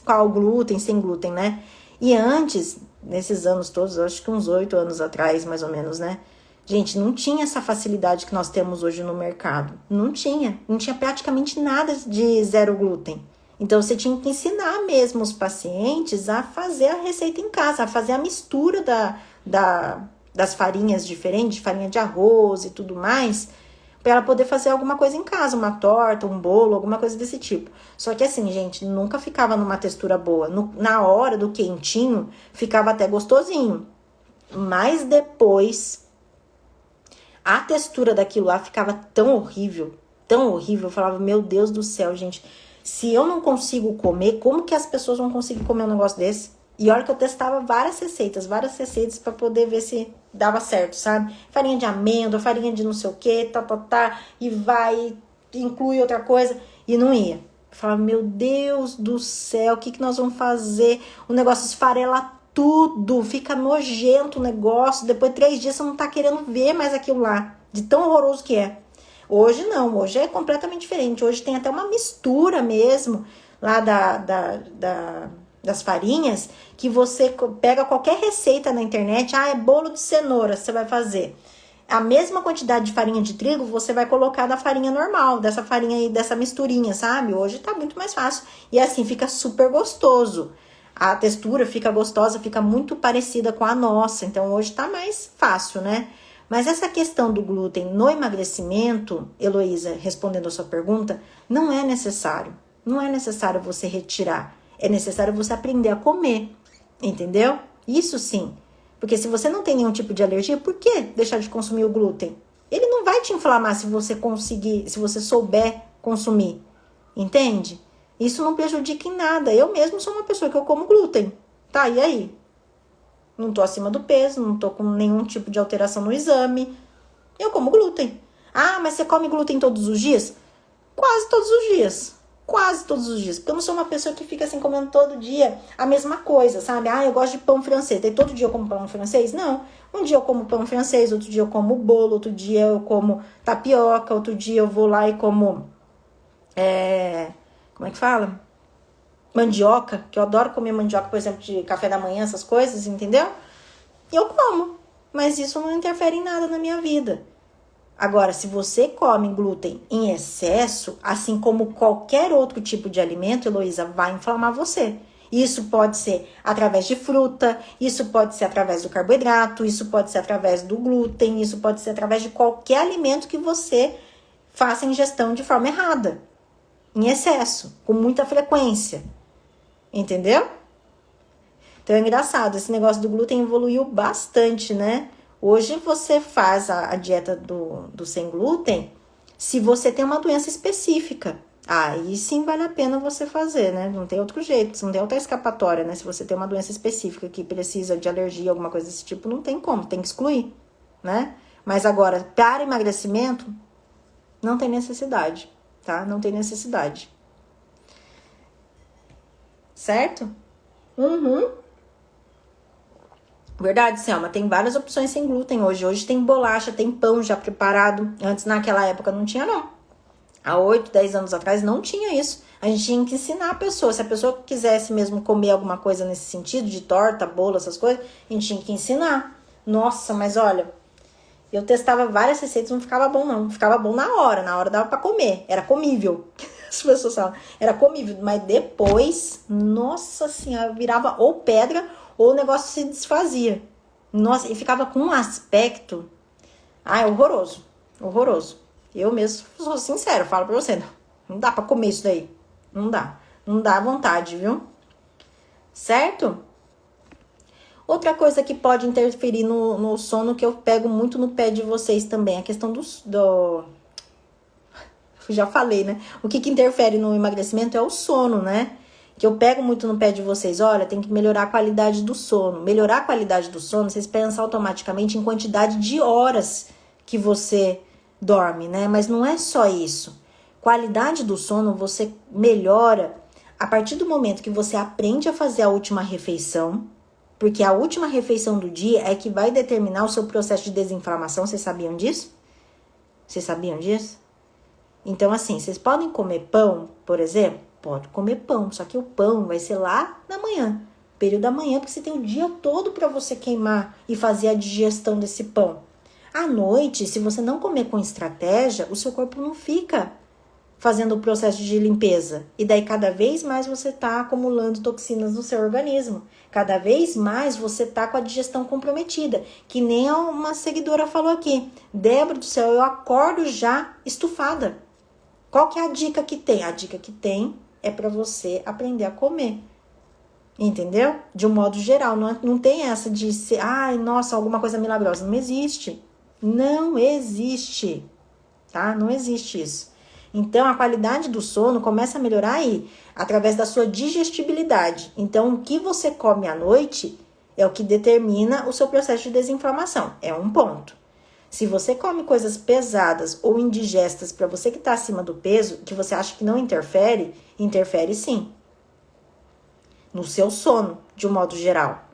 qual glúten, sem glúten, né? E antes, nesses anos todos, acho que uns 8 anos atrás, mais ou menos, né? Gente, não tinha essa facilidade que nós temos hoje no mercado. Não tinha praticamente nada de zero glúten. Então, você tinha que ensinar mesmo os pacientes a fazer a receita em casa, a fazer a mistura das farinhas diferentes, de farinha de arroz e tudo mais, para ela poder fazer alguma coisa em casa, uma torta, um bolo, alguma coisa desse tipo. Só que assim, gente, nunca ficava numa textura boa. Na hora do quentinho, ficava até gostosinho. Mas depois, a textura daquilo lá ficava tão horrível, tão horrível. Eu falava, meu Deus do céu, gente, se eu não consigo comer, como que as pessoas vão conseguir comer um negócio desse? E olha que eu testava várias receitas para poder ver se dava certo, sabe? Farinha de amêndoa, farinha de não sei o que, e vai, inclui outra coisa, e não ia. Eu falava, meu Deus do céu, o que nós vamos fazer? O negócio esfarela tudo, fica nojento o negócio, depois de 3 dias você não tá querendo ver mais aquilo lá, de tão horroroso que é. Hoje não, hoje é completamente diferente, hoje tem até uma mistura mesmo, lá das farinhas, que você pega qualquer receita na internet, é bolo de cenoura, você vai fazer. A mesma quantidade de farinha de trigo, você vai colocar da farinha normal, dessa farinha aí, dessa misturinha, sabe? Hoje tá muito mais fácil. E assim, fica super gostoso. A textura fica gostosa, fica muito parecida com a nossa. Então, hoje tá mais fácil, né? Mas essa questão do glúten no emagrecimento, Heloísa, respondendo a sua pergunta, não é necessário. Não é necessário você retirar. É necessário você aprender a comer, entendeu? Isso sim. Porque se você não tem nenhum tipo de alergia, por que deixar de consumir o glúten? Ele não vai te inflamar se você conseguir, se você souber consumir, entende? Isso não prejudica em nada. Eu mesmo sou uma pessoa que eu como glúten, tá? E aí? Não tô acima do peso, não tô com nenhum tipo de alteração no exame. Eu como glúten. Ah, mas você come glúten todos os dias? Quase todos os dias. Quase todos os dias. Porque eu não sou uma pessoa que fica assim comendo todo dia a mesma coisa, sabe? Ah, eu gosto de pão francês. Daí todo dia eu como pão francês? Não. Um dia eu como pão francês, outro dia eu como bolo, outro dia eu como tapioca, outro dia eu vou lá e como... como é que fala? Mandioca, que eu adoro comer mandioca, por exemplo, de café da manhã, essas coisas, entendeu? E eu como. Mas isso não interfere em nada na minha vida. Agora, se você come glúten em excesso, assim como qualquer outro tipo de alimento, Heloísa, vai inflamar você. Isso pode ser através de fruta, isso pode ser através do carboidrato, isso pode ser através do glúten, isso pode ser através de qualquer alimento que você faça ingestão de forma errada, em excesso, com muita frequência. Entendeu? Então é engraçado, esse negócio do glúten evoluiu bastante, né? Hoje você faz a dieta do sem glúten se você tem uma doença específica. Aí sim vale a pena você fazer, né? Não tem outro jeito, não tem outra escapatória, né? Se você tem uma doença específica que precisa de alergia, alguma coisa desse tipo, não tem como, tem que excluir, né? Mas agora, para emagrecimento, não tem necessidade, tá? Não tem necessidade. Certo? Verdade, Selma. Tem várias opções sem glúten hoje. Hoje tem bolacha, tem pão já preparado. Antes, naquela época, não tinha, não. Há 8, 10 anos atrás, não tinha isso. A gente tinha que ensinar a pessoa. Se a pessoa quisesse mesmo comer alguma coisa nesse sentido, de torta, bolo, essas coisas, a gente tinha que ensinar. Nossa, mas olha, eu testava várias receitas, não ficava bom, não. Ficava bom na hora dava pra comer. Era comível. As pessoas falam, era comível, mas depois, nossa senhora, virava ou pedra ou o negócio se desfazia. Nossa, e ficava com um aspecto, horroroso, horroroso. Eu mesmo sou sincero, falo pra você, não dá pra comer isso daí, não dá vontade, viu? Certo? Outra coisa que pode interferir no sono, que eu pego muito no pé de vocês também, a questão do já falei, né? O que interfere no emagrecimento é o sono, né? Que eu pego muito no pé de vocês. Olha, tem que melhorar a qualidade do sono. Melhorar a qualidade do sono, vocês pensam automaticamente em quantidade de horas que você dorme, né? Mas não é só isso. Qualidade do sono, você melhora A partir do momento que você aprende a fazer a última refeição, porque a última refeição do dia é que vai determinar o seu processo de desinflamação. Vocês sabiam disso? Vocês sabiam disso? Então, assim, vocês podem comer pão, por exemplo? Pode comer pão, só que o pão vai ser lá na manhã, período da manhã, porque você tem o dia todo para você queimar e fazer a digestão desse pão. À noite, se você não comer com estratégia, o seu corpo não fica fazendo o processo de limpeza. E daí, cada vez mais você está acumulando toxinas no seu organismo. Cada vez mais você está com a digestão comprometida. Que nem uma seguidora falou aqui. Débora do céu, eu acordo já estufada. Qual que é a dica que tem? A dica que tem é para você aprender a comer. Entendeu? De um modo geral. Não tem essa de ser, ai, nossa, alguma coisa milagrosa. Não existe. Não existe. Tá? Não existe isso. Então, a qualidade do sono começa a melhorar aí, através da sua digestibilidade. Então, o que você come à noite é o que determina o seu processo de desinflamação. É um ponto. Se você come coisas pesadas ou indigestas para você que está acima do peso, que você acha que não interfere, interfere sim. No seu sono, de um modo geral.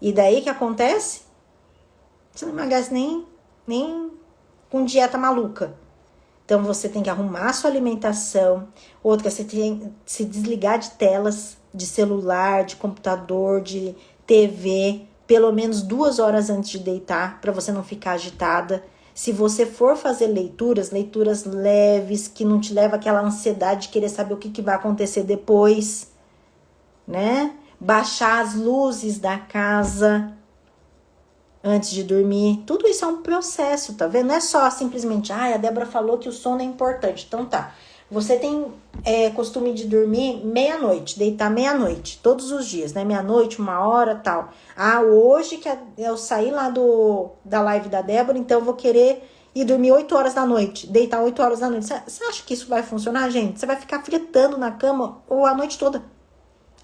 E daí o que acontece? Você não emagrece nem com dieta maluca. Então, você tem que arrumar a sua alimentação. Outra, você tem que se desligar de telas, de celular, de computador, de TV, pelo menos 2 horas antes de deitar, para você não ficar agitada. Se você for fazer leituras leves, que não te leva aquela ansiedade de querer saber o que vai acontecer depois, né? Baixar as luzes da casa antes de dormir. Tudo isso é um processo, tá vendo? Não é só simplesmente, a Débora falou que o sono é importante. Então tá, você tem costume de dormir meia-noite, deitar meia-noite, todos os dias, né? Meia-noite, 1h, tal. Hoje que eu saí lá da live da Débora, então eu vou querer ir dormir 8 horas da noite, deitar 8 horas da noite. Você acha que isso vai funcionar, gente? Você vai ficar fritando na cama ou a noite toda?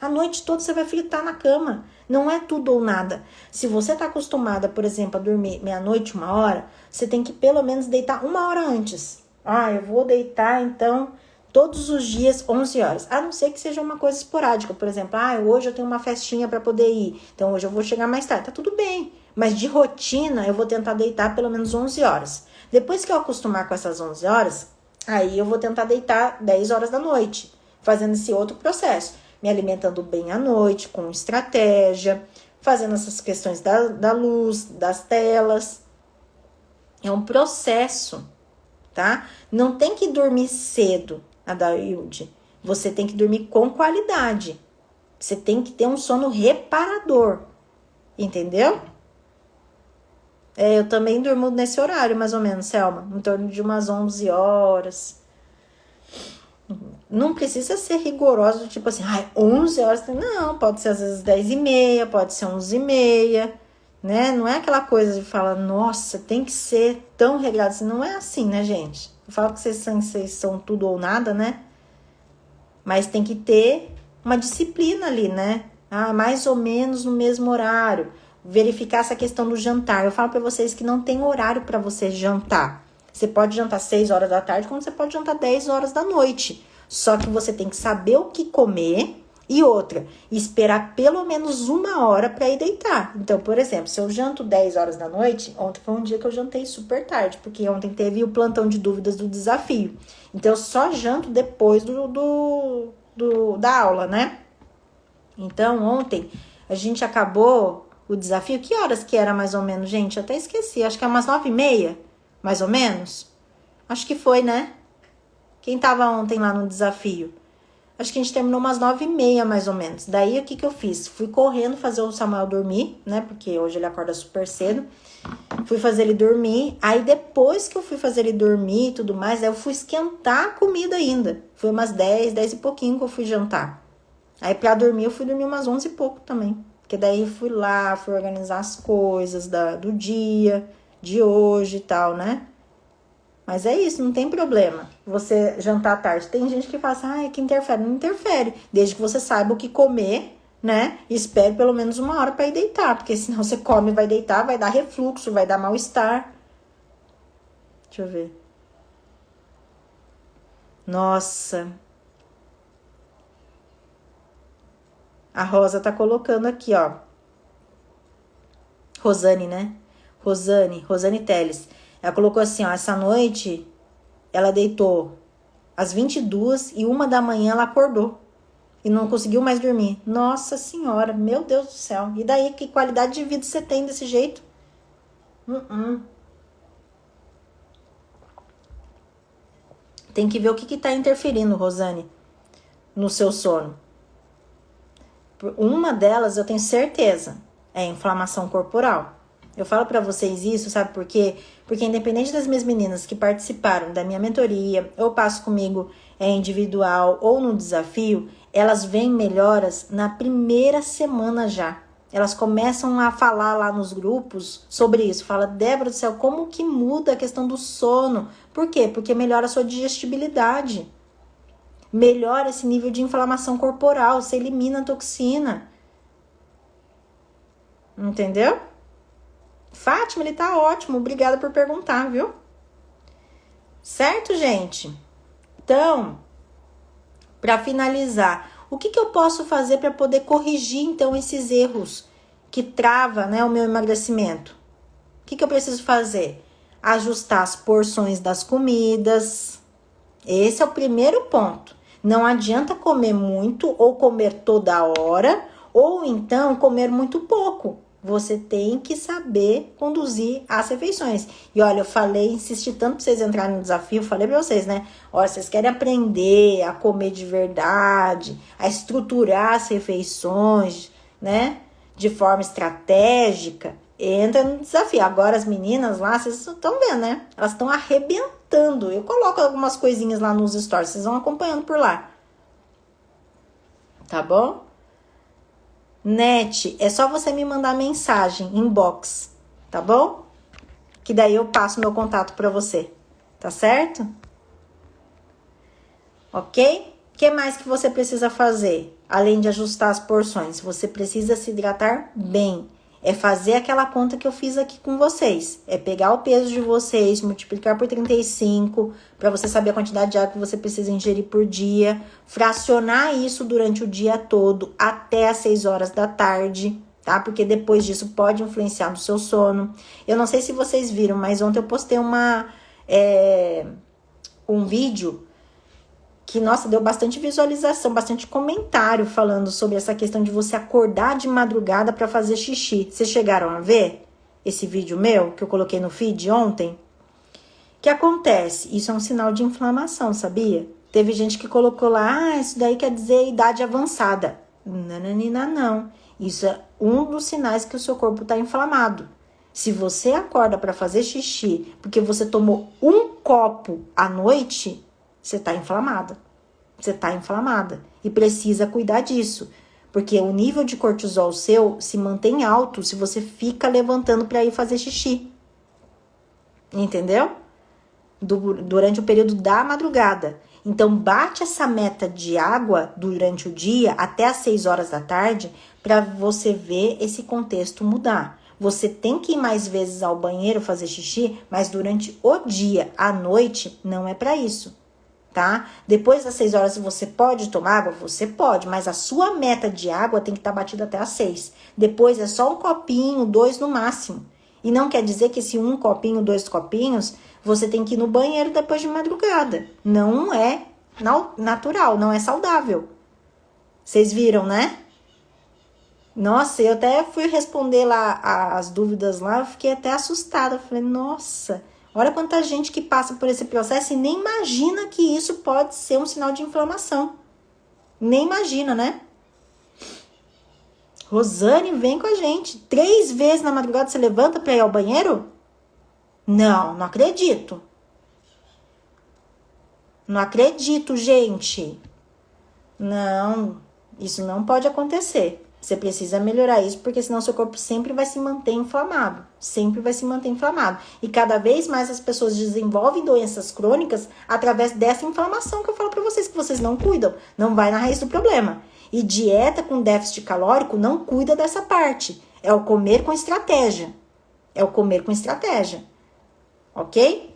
A noite toda você vai fritar na cama. Não é tudo ou nada. Se você está acostumada, por exemplo, a dormir meia-noite, 1h, você tem que pelo menos deitar 1h antes. Eu vou deitar, então, todos os dias, 11 horas. A não ser que seja uma coisa esporádica. Por exemplo, hoje eu tenho uma festinha para poder ir. Então, hoje eu vou chegar mais tarde. Tá tudo bem. Mas de rotina, eu vou tentar deitar pelo menos 11 horas. Depois que eu acostumar com essas 11 horas, aí eu vou tentar deitar 10 horas da noite. Fazendo esse outro processo. Me alimentando bem à noite, com estratégia, fazendo essas questões da luz, das telas. É um processo, tá? Não tem que dormir cedo, Adailde. Você tem que dormir com qualidade. Você tem que ter um sono reparador, entendeu? Eu também durmo nesse horário, mais ou menos, Selma, em torno de umas 11 horas. Não precisa ser rigoroso, tipo assim, 11 horas. Não, pode ser às vezes 10h30, pode ser 11h30, né? Não é aquela coisa de falar, nossa, tem que ser tão regrado assim. Não é assim, né, gente? Eu falo que vocês são tudo ou nada, né? Mas tem que ter uma disciplina ali, né? Mais ou menos no mesmo horário. Verificar essa questão do jantar. Eu falo pra vocês que não tem horário pra você jantar. Você pode jantar 6 horas da tarde, como você pode jantar 10 horas da noite. Só que você tem que saber o que comer. E outra, esperar pelo menos 1h para ir deitar. Então, por exemplo, se eu janto 10 horas da noite, ontem foi um dia que eu jantei super tarde, porque ontem teve o plantão de dúvidas do desafio. Então, eu só janto depois da aula, né? Então, ontem a gente acabou o desafio. Que horas que era mais ou menos, gente? Eu até esqueci. Acho que é umas 9h30, mais ou menos. Acho que foi, né? Quem tava ontem lá no desafio? Acho que a gente terminou umas 9h30, mais ou menos. Daí, o que eu fiz? Fui correndo fazer o Samuel dormir, né? Porque hoje ele acorda super cedo. Fui fazer ele dormir. Aí, depois que eu fui fazer ele dormir e tudo mais, aí eu fui esquentar a comida ainda. Foi umas 10 e pouquinho que eu fui jantar. Aí, pra dormir, eu fui dormir umas 11 e pouco também. Porque daí, eu fui lá, fui organizar as coisas do dia, de hoje e tal, né? Mas é isso, não tem problema você jantar à tarde. Tem gente que fala assim, que interfere. Não interfere, desde que você saiba o que comer, né? E espere pelo menos 1h para ir deitar, porque senão você come e vai deitar, vai dar refluxo, vai dar mal-estar. Deixa eu ver. Nossa. A Rosa tá colocando aqui, ó. Rosane, né? Rosane Teles. Ela colocou assim, ó, essa noite ela deitou às 22 e 1 da manhã ela acordou. E não conseguiu mais dormir. Nossa Senhora, meu Deus do céu. E daí, que qualidade de vida você tem desse jeito? Tem que ver o que tá interferindo, Rosane, no seu sono. Uma delas, eu tenho certeza, é a inflamação corporal. Eu falo pra vocês isso, sabe por quê? Porque independente das minhas meninas que participaram da minha mentoria, ou passo comigo individual ou no desafio, elas veem melhoras na primeira semana já. Elas começam a falar lá nos grupos sobre isso. Fala, Débora do céu, como que muda a questão do sono? Por quê? Porque melhora a sua digestibilidade. Melhora esse nível de inflamação corporal. Você elimina a toxina. Entendeu? Fátima, ele tá ótimo. Obrigada por perguntar, viu? Certo, gente? Então, para finalizar, o que eu posso fazer para poder corrigir, então, esses erros que trava, né, o meu emagrecimento? O que eu preciso fazer? Ajustar as porções das comidas. Esse é o primeiro ponto. Não adianta comer muito ou comer toda hora, ou então comer muito pouco. Você tem que saber conduzir as refeições. E olha, eu falei, insisti tanto pra vocês entrarem no desafio, falei pra vocês, né? Olha, vocês querem aprender a comer de verdade, a estruturar as refeições, né? De forma estratégica, entra no desafio. Agora as meninas lá, vocês estão vendo, né? Elas estão arrebentando. Eu coloco algumas coisinhas lá nos stories, vocês vão acompanhando por lá. Tá bom? Net, é só você me mandar mensagem, inbox, tá bom? Que daí eu passo meu contato pra você, tá certo? Ok? O que mais que você precisa fazer? Além de ajustar as porções, você precisa se hidratar bem. É fazer aquela conta que eu fiz aqui com vocês. É pegar o peso de vocês, multiplicar por 35, para você saber a quantidade de água que você precisa ingerir por dia. Fracionar isso durante o dia todo, até às 6 horas da tarde, tá? Porque depois disso pode influenciar no seu sono. Eu não sei se vocês viram, mas ontem eu postei um vídeo que, nossa, deu bastante visualização, bastante comentário falando sobre essa questão de você acordar de madrugada para fazer xixi. Vocês chegaram a ver esse vídeo meu que eu coloquei no feed ontem? O que acontece? Isso é um sinal de inflamação, sabia? Teve gente que colocou lá, isso daí quer dizer idade avançada. Não. Isso é um dos sinais que o seu corpo está inflamado. Se você acorda para fazer xixi porque você tomou um copo à noite, você tá inflamada. Você tá inflamada. E precisa cuidar disso. Porque o nível de cortisol seu se mantém alto se você fica levantando para ir fazer xixi. Entendeu? Durante o período da madrugada. Então, bate essa meta de água durante o dia até às 6 horas da tarde para você ver esse contexto mudar. Você tem que ir mais vezes ao banheiro fazer xixi, mas durante o dia, à noite, não é para isso. Tá? Depois das 6 horas você pode tomar água? Você pode, mas a sua meta de água tem que estar batida até às 6. Depois é só um copinho, 2 no máximo. E não quer dizer que esse 1 copinho, 2 copinhos, você tem que ir no banheiro depois de madrugada. Não é natural, não é saudável. Vocês viram, né? Nossa, eu até fui responder lá as dúvidas lá, eu fiquei até assustada. Eu falei, nossa... Olha quanta gente que passa por esse processo e nem imagina que isso pode ser um sinal de inflamação. Nem imagina, né? Rosane, vem com a gente. 3 vezes na madrugada você levanta para ir ao banheiro? Não acredito. Não acredito, gente. Não, isso não pode acontecer. Você precisa melhorar isso, porque senão seu corpo sempre vai se manter inflamado. Sempre vai se manter inflamado. E cada vez mais as pessoas desenvolvem doenças crônicas através dessa inflamação que eu falo pra vocês, que vocês não cuidam. Não vai na raiz do problema. E dieta com déficit calórico não cuida dessa parte. É o comer com estratégia. É o comer com estratégia. Ok?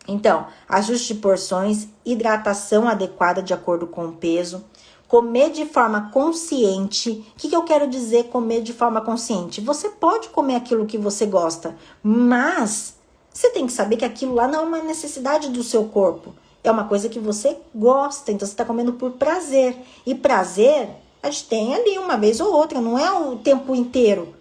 Então, ajuste de porções, hidratação adequada de acordo com o peso, Comer de forma consciente. O que eu quero dizer comer de forma consciente? Você pode comer aquilo que você gosta, mas você tem que saber que aquilo lá não é uma necessidade do seu corpo. É uma coisa que você gosta, então você está comendo por prazer. E prazer, a gente tem ali uma vez ou outra, não é o tempo inteiro.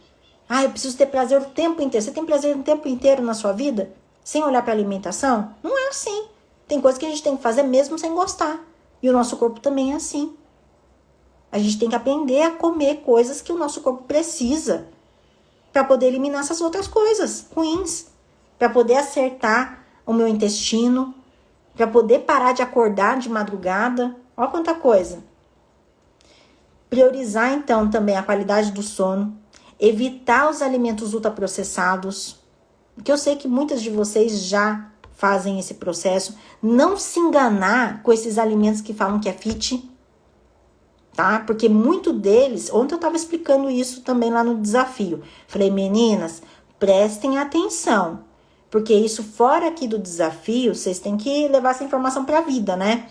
Ah, eu preciso ter prazer o tempo inteiro. Você tem prazer o tempo inteiro na sua vida? Sem olhar para a alimentação? Não é assim. Tem coisas que a gente tem que fazer mesmo sem gostar. E o nosso corpo também é assim. A gente tem que aprender a comer coisas que o nosso corpo precisa para poder eliminar essas outras coisas ruins, para poder acertar o meu intestino, para poder parar de acordar de madrugada. Olha quanta coisa. Priorizar então também a qualidade do sono, evitar os alimentos ultraprocessados, porque eu sei que muitas de vocês já fazem esse processo. Não se enganar com esses alimentos que falam que é fit, tá? Porque muito deles, ontem eu estava explicando isso também lá no desafio. Falei, meninas, prestem atenção, porque isso fora aqui do desafio, vocês têm que levar essa informação para a vida, né?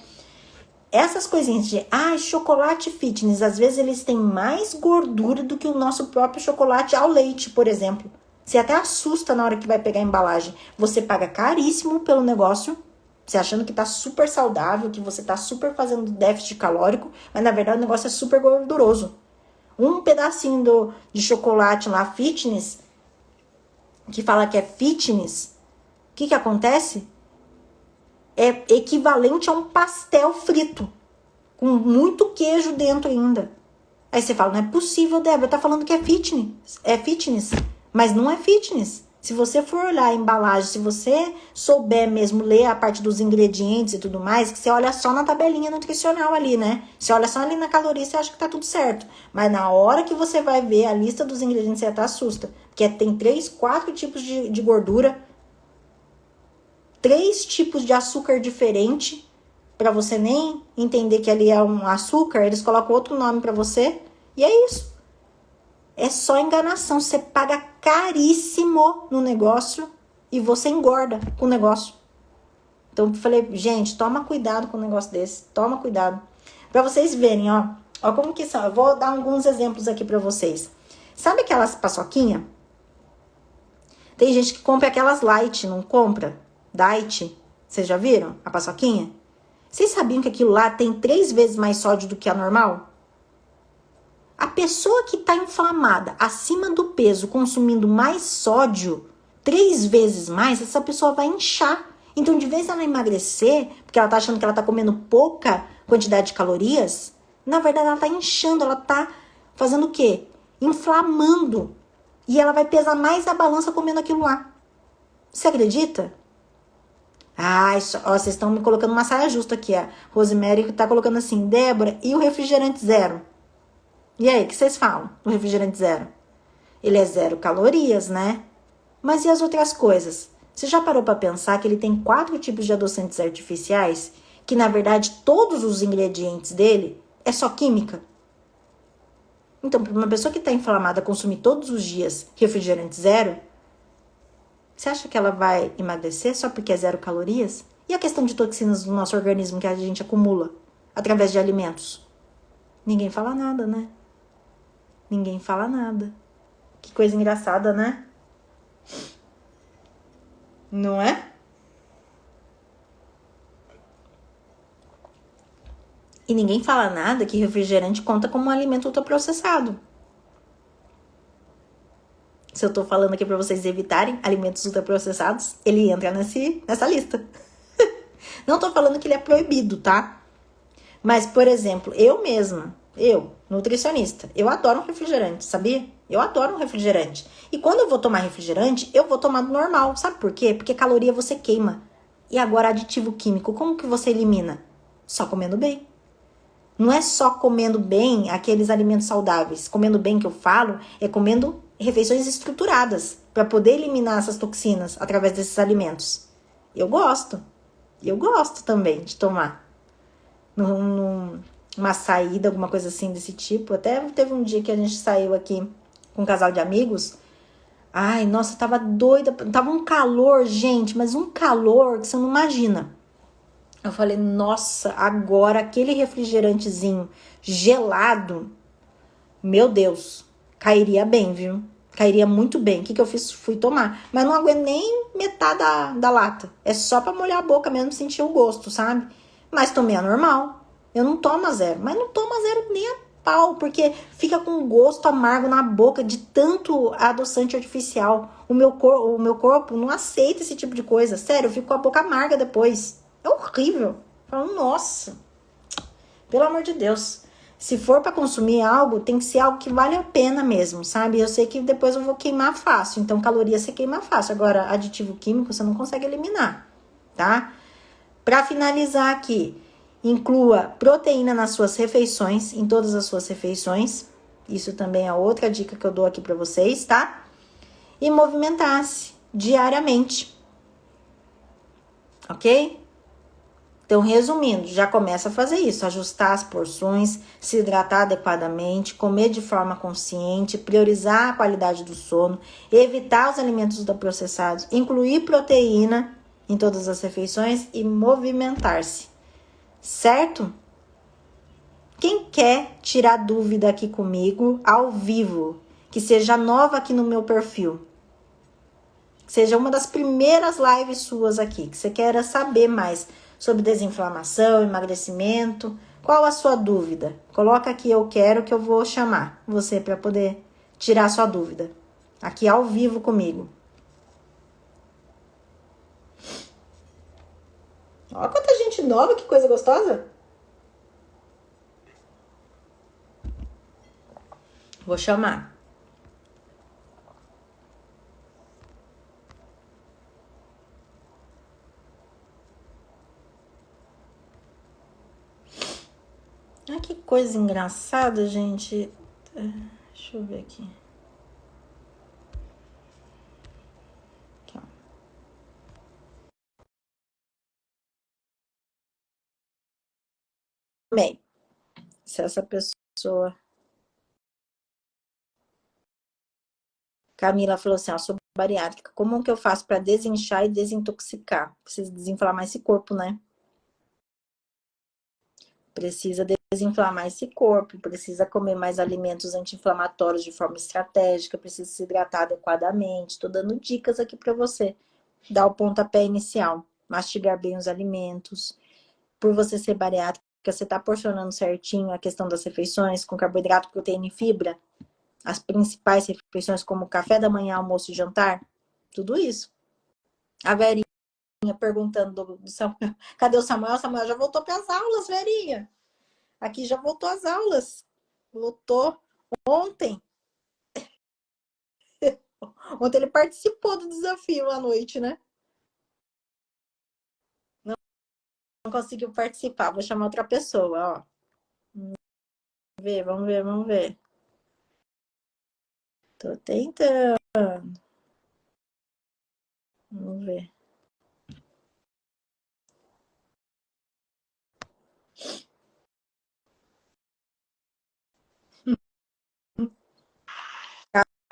Essas coisinhas de, chocolate fitness, às vezes eles têm mais gordura do que o nosso próprio chocolate ao leite, por exemplo. Você até assusta na hora que vai pegar a embalagem. Você paga caríssimo pelo negócio, você achando que tá super saudável, que você tá super fazendo déficit calórico, mas na verdade o negócio é super gorduroso. Um pedacinho de chocolate lá, fitness, que fala que é fitness, o que acontece? É equivalente a um pastel frito, com muito queijo dentro ainda. Aí você fala, não é possível, Débora, tá falando que é fitness, mas não é fitness. Se você for olhar a embalagem, se você souber mesmo ler a parte dos ingredientes e tudo mais, que você olha só na tabelinha nutricional ali, né? Você olha só ali na caloria, você acha que tá tudo certo. Mas na hora que você vai ver a lista dos ingredientes, você até assusta. Porque tem 3, 4 tipos de gordura, 3 tipos de açúcar diferente, para você nem entender que ali é um açúcar, eles colocam outro nome para você, e é isso. É só enganação, você paga caríssimo no negócio e você engorda com o negócio. Então eu falei, gente, toma cuidado com um negócio desse, toma cuidado. Para vocês verem, ó como que são. Eu vou dar alguns exemplos aqui para vocês. Sabe aquelas paçoquinhas? Tem gente que compra aquelas light, não compra? Diet, vocês já viram a paçoquinha? Vocês sabiam que aquilo lá tem 3 vezes mais sódio do que a normal? A pessoa que está inflamada, acima do peso, consumindo mais sódio, 3 vezes mais, essa pessoa vai inchar. Então, de vez ela emagrecer, porque ela está achando que ela está comendo pouca quantidade de calorias, na verdade ela está inchando, ela está fazendo o quê? Inflamando. E ela vai pesar mais na balança comendo aquilo lá. Você acredita? Vocês estão me colocando uma saia justa aqui. A Rosemary tá colocando assim, Débora, e o refrigerante zero? E aí, o que vocês falam do refrigerante zero? Ele é 0 calorias, né? Mas e as outras coisas? Você já parou para pensar que ele tem 4 tipos de adoçantes artificiais, que na verdade todos os ingredientes dele é só química? Então, para uma pessoa que está inflamada consumir todos os dias refrigerante zero, você acha que ela vai emagrecer só porque é 0 calorias? E a questão de toxinas no nosso organismo que a gente acumula através de alimentos? Ninguém fala nada, né? Ninguém fala nada. Que coisa engraçada, né? Não é? E ninguém fala nada que refrigerante conta como um alimento ultraprocessado. Se eu tô falando aqui pra vocês evitarem alimentos ultraprocessados, ele entra nessa lista. Não tô falando que ele é proibido, tá? Mas, por exemplo, eu mesma, nutricionista, eu adoro um refrigerante, sabia? Eu adoro um refrigerante. E quando eu vou tomar refrigerante, eu vou tomar do normal. Sabe por quê? Porque caloria você queima. E agora aditivo químico, como que você elimina? Só comendo bem. Não é só comendo bem aqueles alimentos saudáveis. Comendo bem que eu falo é comendo refeições estruturadas para poder eliminar essas toxinas através desses alimentos. Eu gosto também de tomar. Numa saída, alguma coisa assim desse tipo. Até teve um dia que a gente saiu aqui com um casal de amigos. Ai, nossa, tava doida. Tava um calor, gente, mas um calor que você não imagina. Eu falei, nossa, agora aquele refrigerantezinho gelado, meu Deus, cairia bem, viu? Cairia muito bem. O que eu fiz? Fui tomar. Mas não aguento nem metade da lata. É só pra molhar a boca mesmo, sentir o gosto, sabe? Mas tomei a normal. Eu não tomo a zero. Mas não tomo a zero nem a pau, porque fica com um gosto amargo na boca de tanto adoçante artificial. O meu corpo não aceita esse tipo de coisa. Sério, eu fico com a boca amarga depois. É horrível. Eu falo, nossa, pelo amor de Deus. Se for para consumir algo, tem que ser algo que vale a pena mesmo, sabe? Eu sei que depois eu vou queimar fácil. Então, caloria você queima fácil. Agora, aditivo químico você não consegue eliminar, tá? Para finalizar aqui, inclua proteína nas suas refeições, em todas as suas refeições. Isso também é outra dica que eu dou aqui para vocês, tá? E movimentar-se diariamente, ok? Então, resumindo, já começa a fazer isso, ajustar as porções, se hidratar adequadamente, comer de forma consciente, priorizar a qualidade do sono, evitar os alimentos ultraprocessados, incluir proteína em todas as refeições e movimentar-se, certo? Quem quer tirar dúvida aqui comigo, ao vivo, que seja nova aqui no meu perfil, que seja uma das primeiras lives suas aqui, que você queira saber mais sobre desinflamação, emagrecimento, qual a sua dúvida? Coloca aqui eu quero que eu vou chamar você para poder tirar a sua dúvida. Aqui ao vivo comigo. Olha quanta gente nova, que coisa gostosa. Vou chamar. Ah, que coisa engraçada, gente. Deixa eu ver aqui. Aqui, ó. Bem, se essa pessoa... Camila falou assim, ó, sou bariátrica. Como que eu faço para desinchar e desintoxicar? Precisa desinflamar esse corpo, né? Precisa desinflamar esse corpo, precisa comer mais alimentos anti-inflamatórios de forma estratégica, precisa se hidratar adequadamente. Estou dando dicas aqui para você. Dar o pontapé inicial, mastigar bem os alimentos. Por você ser bariátrica, você está porcionando certinho a questão das refeições com carboidrato, proteína e fibra. As principais refeições como café da manhã, almoço e jantar. Tudo isso. A Verinha perguntando do Samuel, cadê o Samuel? O Samuel já voltou para as aulas, Verinha. Aqui já voltou às aulas. Voltou ontem. Ontem ele participou do desafio à noite, né? Não conseguiu participar. Vou chamar outra pessoa, ó. Vamos ver, vamos ver. Tô tentando. Vamos ver.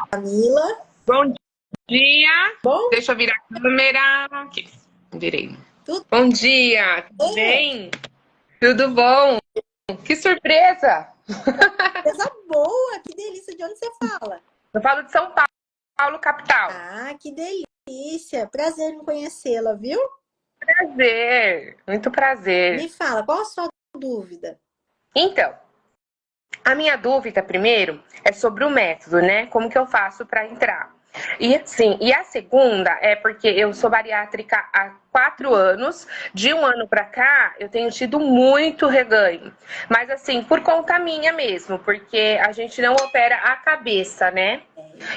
Camila. Bom dia. Bom? Deixa eu virar a câmera. Aqui. Virei. Tudo Bom dia. Tudo bem? bem? Tudo bom? Que surpresa! Coisa boa. Que delícia. De onde você fala? Eu falo de São Paulo, capital. Ah, que delícia. Prazer em conhecê-la, viu? Prazer. Muito prazer. Me fala, qual a sua dúvida? Então, a minha dúvida primeiro é sobre o método, né? Como que eu faço para entrar? E a segunda é porque eu sou bariátrica há 4 anos. De um ano para cá, eu tenho tido muito reganho. Mas assim, por conta minha mesmo, porque a gente não opera a cabeça, né?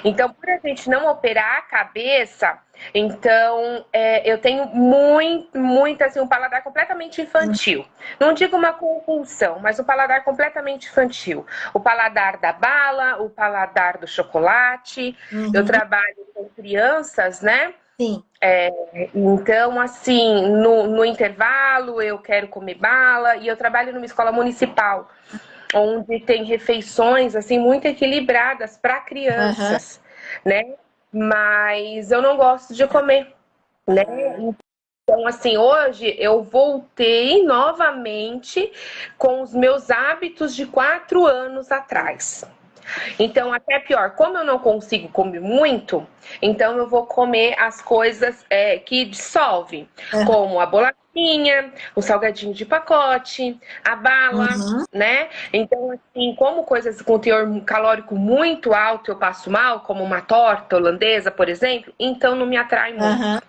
Então, por a gente não operar a cabeça, então eu tenho muito, assim, um paladar completamente infantil. Não digo uma compulsão, mas um paladar completamente infantil. O paladar da bala, o paladar do chocolate. Eu trabalho com crianças, né? Sim. Então, assim, no intervalo eu quero comer bala e eu trabalho numa escola municipal, onde tem refeições assim muito equilibradas para crianças, né? Mas eu não gosto de comer, né? Então, assim, hoje eu voltei novamente com os meus hábitos de 4 anos atrás. Então, até pior, como eu não consigo comer muito, então eu vou comer as coisas que dissolvem, Aham. como a bolachinha, o salgadinho de pacote, a bala, Uhum. né? Então, assim, como coisas com teor calórico muito alto eu passo mal, como uma torta holandesa, por exemplo, então não me atrai Aham. muito,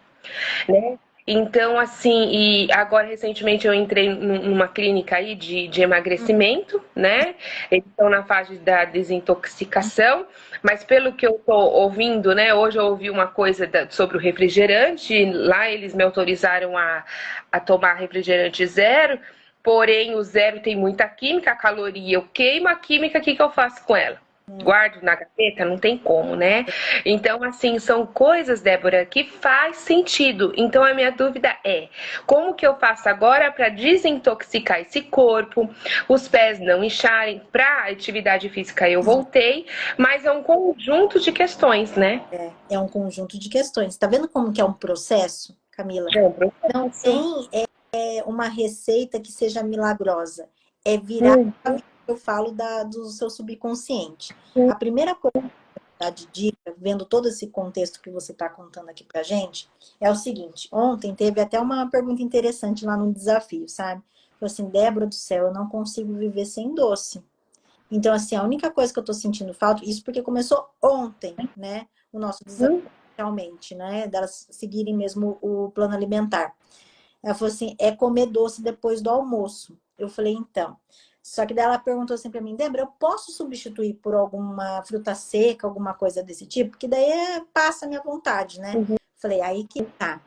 né? Então, assim, e agora recentemente eu entrei numa clínica aí de emagrecimento, né? Eles estão na fase da desintoxicação, mas pelo que eu tô ouvindo, né? Hoje eu ouvi uma coisa sobre o refrigerante, lá eles me autorizaram a tomar refrigerante zero, porém o zero tem muita química, caloria, eu queimo a química, o que que eu faço com ela? Guardo na gaveta? Não tem como, né? Então, assim, são coisas, Débora, que faz sentido. Então, a minha dúvida é: como que eu faço agora para desintoxicar esse corpo, os pés não incharem? Para a atividade física eu voltei, mas é um conjunto de questões, né? É um conjunto de questões. Tá vendo como que é um processo, Camila? É um Não processo. tem uma receita que seja milagrosa. É virar Hum, a vida que eu falo do seu subconsciente. A primeira coisa que eu vou dar de dica, vendo todo esse contexto que você está contando aqui pra gente, é o seguinte. Ontem teve até uma pergunta interessante lá no desafio, sabe? Falou assim, Débora do céu, eu não consigo viver sem doce. Então, assim, a única coisa que eu tô sentindo falta, isso porque começou ontem, né? O nosso desafio, hum, realmente, né? Delas seguirem mesmo o plano alimentar. Ela falou assim, é comer doce depois do almoço. Eu falei, então. Só que daí ela perguntou assim pra mim, Débora, eu posso substituir por alguma fruta seca, alguma coisa desse tipo? Porque daí passa a minha vontade, né? uhum. Falei, aí que tá.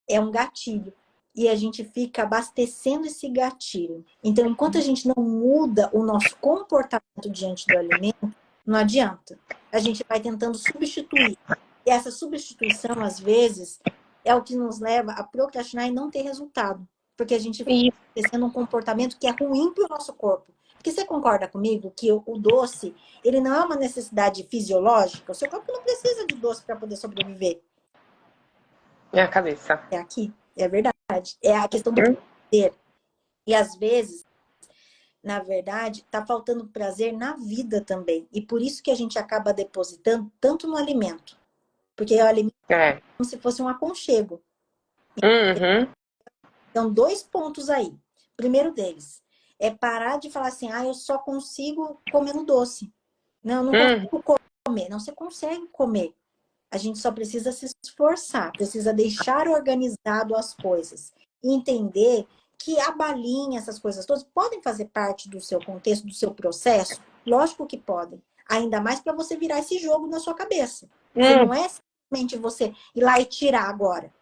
É um gatilho. E a gente fica abastecendo esse gatilho. Então, enquanto a gente não muda o nosso comportamento diante do alimento, não adianta. A gente vai tentando substituir. E essa substituição, às vezes, é o que nos leva a procrastinar e não ter resultado. Porque a gente fica Isso. tendo um comportamento que é ruim para o nosso corpo. Porque você concorda comigo que o doce, ele não é uma necessidade fisiológica? O seu corpo não precisa de doce para poder sobreviver. Minha cabeça. É aqui, é verdade. É a questão do Hum, prazer. E às vezes, na verdade, tá faltando prazer na vida também. E por isso que a gente acaba depositando tanto no alimento. Porque o alimento É. é como se fosse um aconchego. Uhum. Então, dois pontos aí. Primeiro deles é parar de falar assim, eu só consigo comer no doce. Não, eu não Uhum. consigo comer. Não, você consegue comer. A gente só precisa se esforçar, precisa deixar organizado as coisas. E entender que a balinha, essas coisas todas, podem fazer parte do seu contexto, do seu processo. Lógico que podem. Ainda mais para você virar esse jogo na sua cabeça. Você Hum, não é simplesmente você ir lá e tirar agora.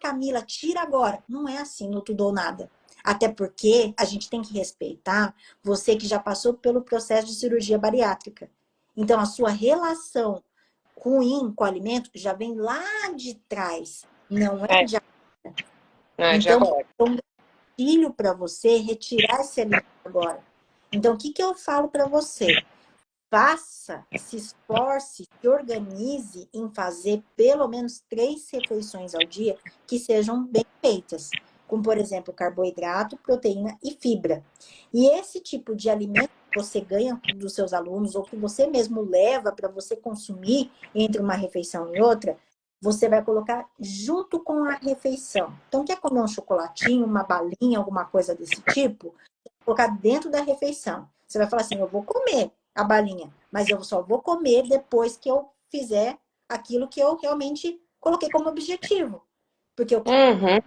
Camila, tira agora. Não é assim no tudo ou nada. Até porque a gente tem que respeitar você que já passou pelo processo de cirurgia bariátrica. Então, a sua relação ruim com o alimento já vem lá de trás, não é é, de agora. é de Então, agora. é um gatilho para você retirar esse alimento agora. Então, o que, que eu falo para você? Faça, se esforce, se organize em fazer pelo menos 3 refeições ao dia que sejam bem feitas. Como, por exemplo, carboidrato, proteína e fibra. E esse tipo de alimento que você ganha dos seus alunos ou que você mesmo leva para você consumir entre uma refeição e outra, você vai colocar junto com a refeição. Então, quer comer um chocolatinho, uma balinha, alguma coisa desse tipo? Colocar dentro da refeição. Você vai falar assim, eu vou comer a balinha, mas eu só vou comer depois que eu fizer aquilo que eu realmente coloquei como objetivo. Porque eu, Uhum.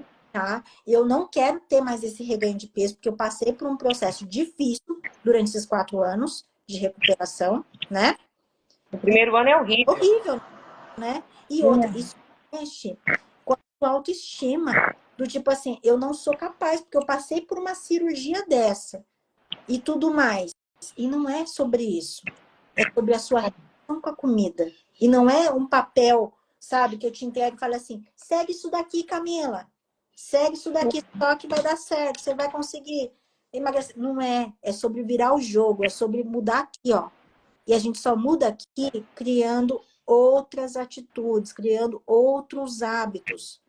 eu não quero ter mais esse reganho de peso, porque eu passei por um processo difícil durante esses 4 anos de recuperação, né? O primeiro ano é horrível. Horrível, né? E outra, isso mexe com a sua autoestima. Do tipo assim, eu não sou capaz, porque eu passei por uma cirurgia dessa e tudo mais. E não é sobre isso. É sobre a sua relação com a comida. E não é um papel, sabe, que eu te entrego e falo assim, segue isso daqui, Camila. Segue isso daqui, só que vai dar certo. Você vai conseguir emagrecer. Não é. É sobre virar o jogo. É sobre mudar aqui, ó. E a gente só muda aqui criando outras atitudes, criando outros hábitos.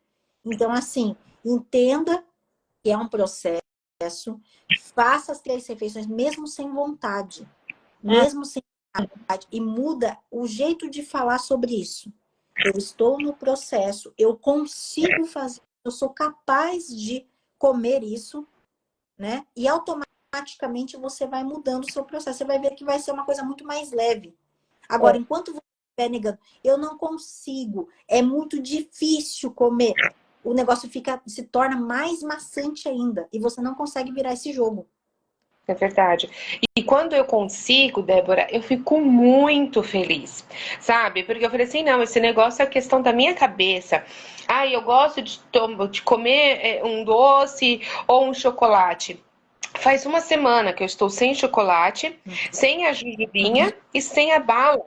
Então, assim, entenda que é um processo, faça as 3 refeições mesmo sem vontade, mesmo sem vontade, e muda o jeito de falar sobre isso. Eu estou no processo, eu consigo fazer, eu sou capaz de comer isso, né? E automaticamente você vai mudando o seu processo, você vai ver que vai ser uma coisa muito mais leve. Agora, enquanto você estiver negando, eu não consigo, é muito difícil comer, o negócio se torna mais maçante ainda e você não consegue virar esse jogo. É verdade. E quando eu consigo, Débora, eu fico muito feliz, sabe? Porque eu falei assim, não, esse negócio é questão da minha cabeça. Ah, eu gosto de comer um doce ou um chocolate. Faz uma semana que eu estou sem chocolate, sem a jujubinha e sem a bala.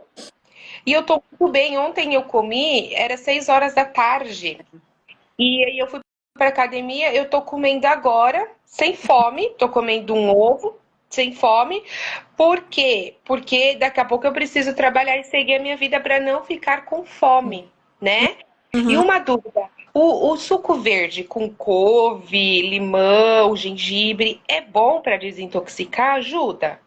E eu tô muito bem. Ontem eu comi, era 6 horas da tarde. E aí eu fui pra academia, eu tô comendo agora, sem fome, tô comendo um ovo, sem fome. Por quê? Porque daqui a pouco eu preciso trabalhar e seguir a minha vida para não ficar com fome, né? E Uhum. uma dúvida, o suco verde com couve, limão, gengibre, é bom para desintoxicar? Ajuda?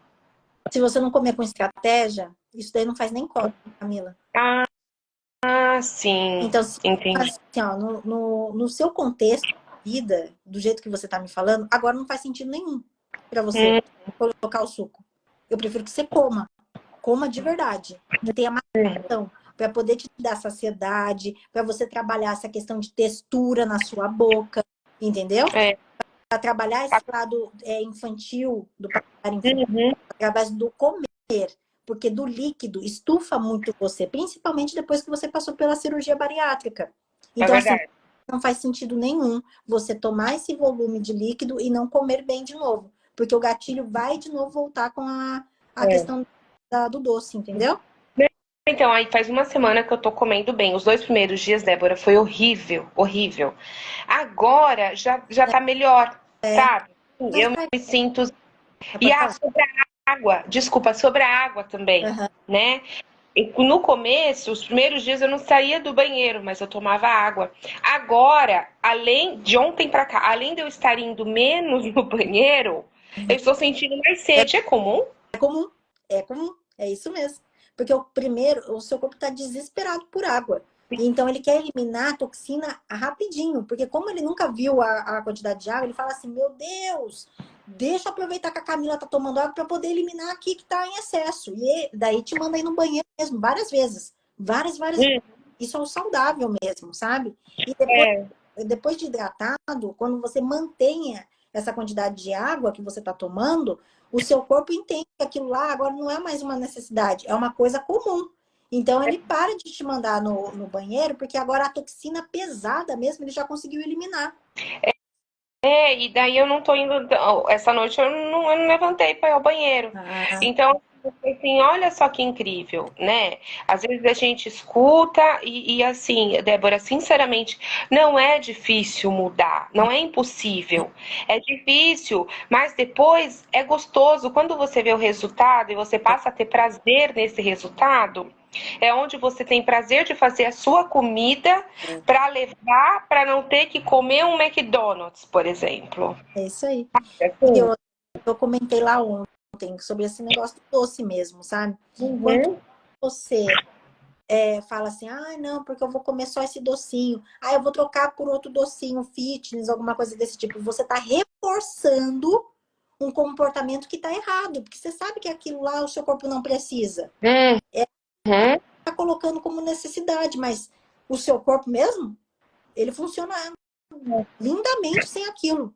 Se você não comer com estratégia, isso daí não faz nem cócega, Camila. Ah, sim, Então, se entendi. assim, ó, no seu contexto de vida, do jeito que você está me falando, agora não faz sentido nenhum para você Hum, colocar o suco. Eu prefiro que você coma de verdade, que tenha mastigação, para poder te dar saciedade, para você trabalhar essa questão de textura na sua boca, entendeu? é, Para trabalhar esse lado infantil, do paladar infantil, uhum, através do comer, porque do líquido estufa muito você, principalmente depois que você passou pela cirurgia bariátrica. é Então, assim, verdade. não faz sentido nenhum você tomar esse volume de líquido e não comer bem de novo, porque o gatilho vai de novo voltar com a É. questão do doce, entendeu? Então, aí faz uma semana que eu tô comendo bem. Os 2 primeiros dias, Débora, foi horrível, horrível. Agora já tá melhor, É, sabe? mas Eu me sinto. E pode falar. sobre a água, desculpa, sobre a água também, Uhum. né? No começo, os primeiros dias eu não saía do banheiro, mas eu tomava água. Agora, além de ontem pra cá, além de eu estar indo menos no banheiro, eu estou sentindo mais sede. É comum? É comum, é comum, é isso mesmo. Porque o seu corpo está desesperado por água. E então ele quer eliminar a toxina rapidinho, porque como ele nunca viu a quantidade de água, ele fala assim: meu Deus, deixa eu aproveitar que a Camila tá tomando água para poder eliminar aqui que tá em excesso. E daí te manda ir no banheiro mesmo, várias vezes. Várias vezes. Hum, Isso é o saudável mesmo, sabe? E é, depois de hidratado, quando você mantenha essa quantidade de água que você está tomando, o seu corpo entende que aquilo lá agora não é mais uma necessidade, é uma coisa comum. Então ele para de te mandar no banheiro, porque agora a toxina pesada mesmo ele já conseguiu eliminar. e daí eu não tô indo. Essa noite eu não levantei para ir ao banheiro. Ah, Então, assim, olha só que incrível, né? Às vezes a gente escuta e assim, Débora, sinceramente, não é difícil mudar, não é impossível. É difícil, mas depois é gostoso. Quando você vê o resultado e você passa a ter prazer nesse resultado, é onde você tem prazer de fazer a sua comida para levar, para não ter que comer um McDonald's, por exemplo. é isso aí. E Assim, eu comentei lá ontem sobre esse negócio do doce mesmo, sabe? Quando uhum, você fala assim, ah, não, porque eu vou comer só esse docinho. Ah, eu vou trocar por outro docinho, fitness, alguma coisa desse tipo. Você está reforçando um comportamento que está errado, porque você sabe que aquilo lá o seu corpo não precisa. uhum, Está colocando como necessidade, mas o seu corpo mesmo, ele funciona lindamente sem aquilo.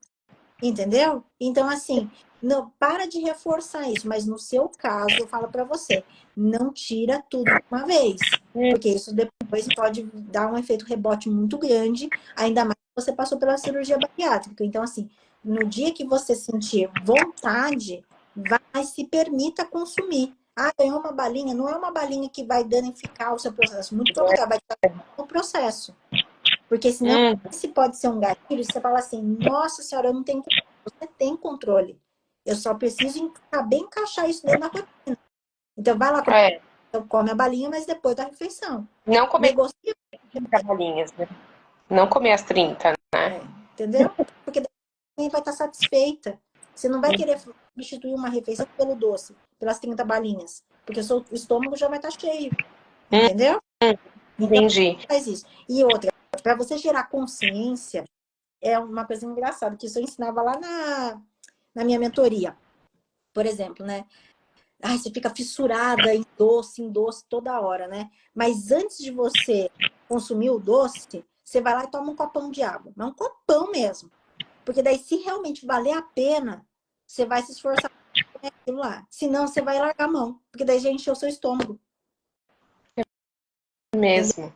Entendeu? Então, assim, não para de reforçar isso, mas no seu caso, eu falo para você, não tira tudo de uma vez, porque isso depois pode dar um efeito rebote muito grande, ainda mais que você passou pela cirurgia bariátrica. Então, assim, no dia que você sentir vontade, vai se permita consumir. Ah, ganhou uma balinha, não é uma balinha que vai danificar o seu processo, muito pelo contrário, vai estar no processo. Porque senão, uhum, se pode ser um gatilho, você fala assim, nossa senhora, eu não tenho controle. Você tem controle. Eu só preciso saber encaixar isso dentro da rotina. Então, vai lá, come a balinha, mas depois da refeição. Não comer Negocia. 30 bolinhas, né? Não comer às 30, É, né? entendeu? Porque daí vai estar satisfeita. Você não vai querer substituir uma refeição pelo doce, pelas 30 balinhas. Porque o seu estômago já vai estar cheio. Hum, Entendeu? Então, entendi. faz isso. E outra, para você gerar consciência, é uma coisa engraçada, que isso eu ensinava lá na minha mentoria. Por exemplo, né? Ai, você fica fissurada em doce toda hora, né? Mas antes de você consumir o doce, você vai lá e toma um copão de água. Mas um copão mesmo. Porque daí, se realmente valer a pena, você vai se esforçar pra comer aquilo lá. Senão, você vai largar a mão. Porque daí já encheu o seu estômago. Entendeu? Mesmo.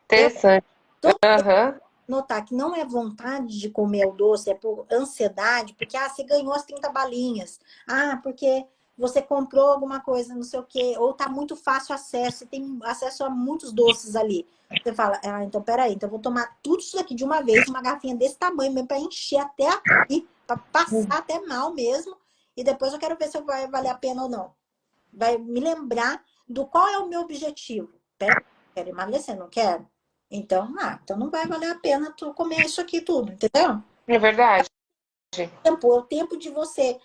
Interessante. Então, Aham. notar que não é vontade de comer o doce, é por ansiedade, porque você ganhou as 30 balinhas. Porque você comprou alguma coisa, não sei o quê, ou tá muito fácil acesso, você tem acesso a muitos doces ali. Você fala, então peraí, então eu vou tomar tudo isso aqui de uma vez, uma garrafinha desse tamanho mesmo, para encher até aqui, para passar até mal mesmo, e depois eu quero ver se vai valer a pena ou não. Vai me lembrar do qual é o meu objetivo. Peraí, quero emagrecer, não quero? Então não vai valer a pena tu comer isso aqui tudo, entendeu? É verdade. É o tempo de você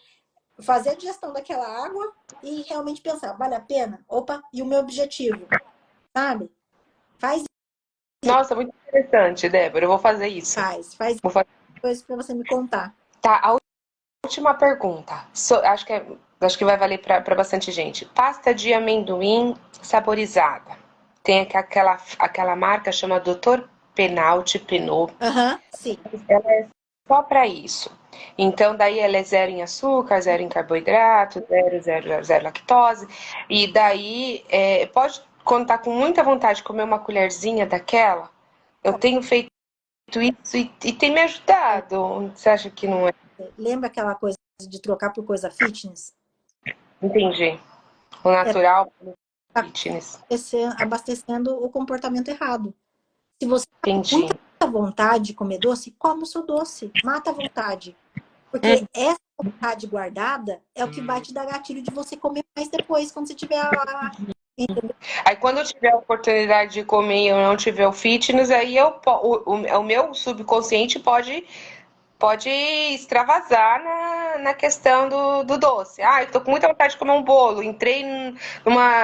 fazer a digestão daquela água e realmente pensar, vale a pena? Opa, e o meu objetivo, sabe? Faz isso, Nossa, muito interessante, Débora. Eu vou fazer isso. faz Vou fazer. coisa para você me contar. Tá, a última pergunta. Acho que vai valer para bastante gente. Pasta de amendoim saborizada. Tem aquela marca chama Doutor Penalty Penot. Aham, sim. Ela é só para isso. Então, daí ela é zero em açúcar, zero em carboidrato, zero lactose. E daí, pode contar com muita vontade de comer uma colherzinha daquela. Eu tenho feito isso e tem me ajudado. Você acha que não é? Lembra aquela coisa de trocar por coisa fitness? Entendi. O É, natural, o tá fitness. abastecendo o comportamento errado. Se você tá com Entendi. muita vontade de comer doce, coma o seu doce. Mata a vontade. Hum. Porque essa vontade guardada é o que vai te dar gatilho de você comer mais depois, quando você tiver entendeu? Aí quando eu tiver a oportunidade de comer e eu não tiver o fitness, aí o meu subconsciente pode extravasar na questão do doce. Ah, eu tô com muita vontade de comer um bolo. Entrei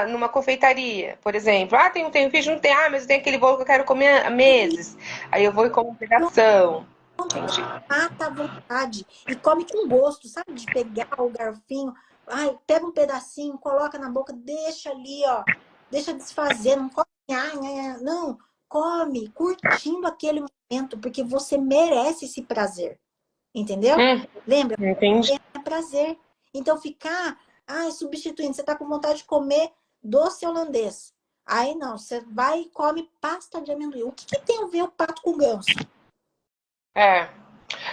numa confeitaria, por exemplo. Ah, tem fish, não tem. Ah, mas tem aquele bolo que eu quero comer há meses. Aí eu vou e como pegação. Entendi. Mata a vontade. E come com gosto, sabe? De pegar o garfinho. Ai, pega um pedacinho, coloca na boca, deixa ali, ó. Deixa desfazer. Não come. Não, come curtindo aquele momento, porque você merece esse prazer. Entendeu? Hum, Lembra? entendi. É prazer. Então ficar, substituindo, você tá com vontade de comer doce holandês. Aí não, você vai e come pasta de amendoim. O que tem a ver o pato com ganso? É.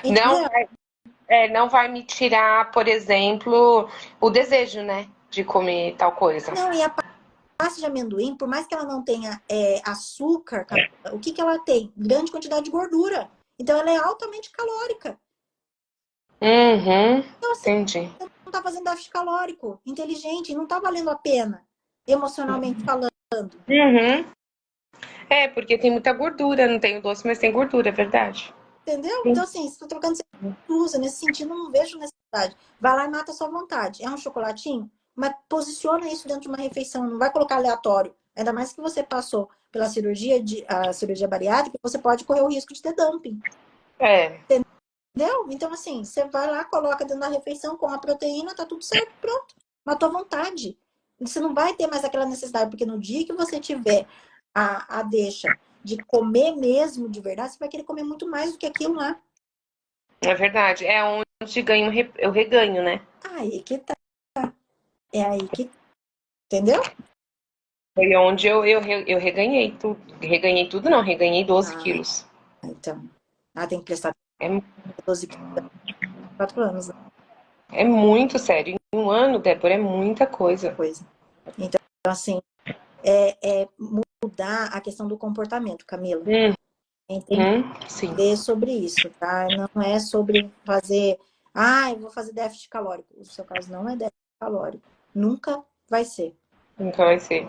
Não Entendeu? não vai me tirar, por exemplo, o desejo, né? De comer tal coisa. Não, e a pasta de amendoim, por mais que ela não tenha açúcar, o que ela tem? Grande quantidade de gordura. Então ela é altamente calórica. Uhum, Então, assim, entendi. você não tá fazendo déficit calórico, inteligente, não tá valendo a pena, emocionalmente falando. Uhum. É, porque tem muita gordura, não tem o doce, mas tem gordura, é verdade. Entendeu? Sim. Então, assim, se tá trocando, você usa. Nesse sentido, eu não vejo necessidade. Vai lá e mata a sua vontade. É um chocolatinho? Mas posiciona isso dentro de uma refeição. Não vai colocar aleatório. Ainda mais que você passou pela a cirurgia bariátrica, você pode correr o risco de ter dumping. É, Entendeu? Então, assim, você vai lá, coloca dentro da refeição com a proteína, tá tudo certo, pronto. Matou a vontade. Você não vai ter mais aquela necessidade, porque no dia que você tiver a deixa de comer mesmo de verdade, você vai querer comer muito mais do que aquilo lá. é verdade. É onde ganho, eu reganho, né? Aí que tá. É aí que. Entendeu? Foi onde eu reganhei tudo. Reganhei tudo, não, reganhei 12 Ah, quilos. então. Tem que prestar É, 12, 4 anos, né? é muito sério. Em um ano, Débora, é muita coisa. Coisa. Então, assim, mudar a questão do comportamento, Camila. Entender Sim, sobre isso, tá? Não é sobre fazer. Eu vou fazer déficit calórico. O seu caso não é déficit calórico. Nunca vai ser. nunca vai ser.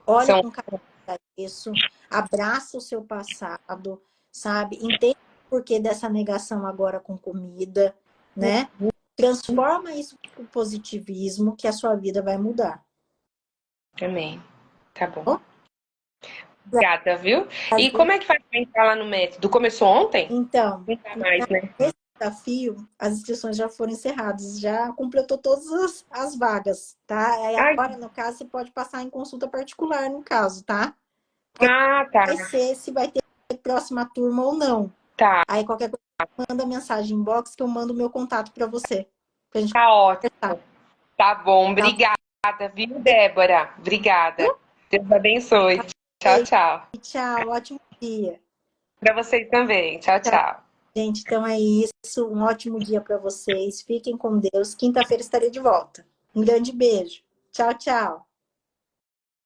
Olha São, com carinho para isso, abraça o seu passado, sabe? Entende o porquê dessa negação agora com comida, né? Transforma isso para o positivismo que a sua vida vai mudar. Amém. Tá bom. Bom, Obrigada, viu? E como é que faz para entrar lá no método? Começou ontem? então, Não tá mais, né? esse desafio, as inscrições já foram encerradas, já completou todas as vagas, tá? Aí Ai, agora, no caso, você pode passar em consulta particular, no caso, tá? tá. Vai ser se vai ter próxima turma ou não. Tá, Aí qualquer coisa, manda mensagem inbox que eu mando o meu contato para você. Pra gente tá ótimo. conversar, Tá bom, tá obrigada, viu, Débora? Obrigada. bom? Deus abençoe. Tchau, tchau. Tchau, ótimo dia. Para vocês também. Tchau, Tchau, tchau. gente. Então é isso. Um ótimo dia para vocês. Fiquem com Deus. Quinta-feira estarei de volta. Um grande beijo. Tchau, tchau.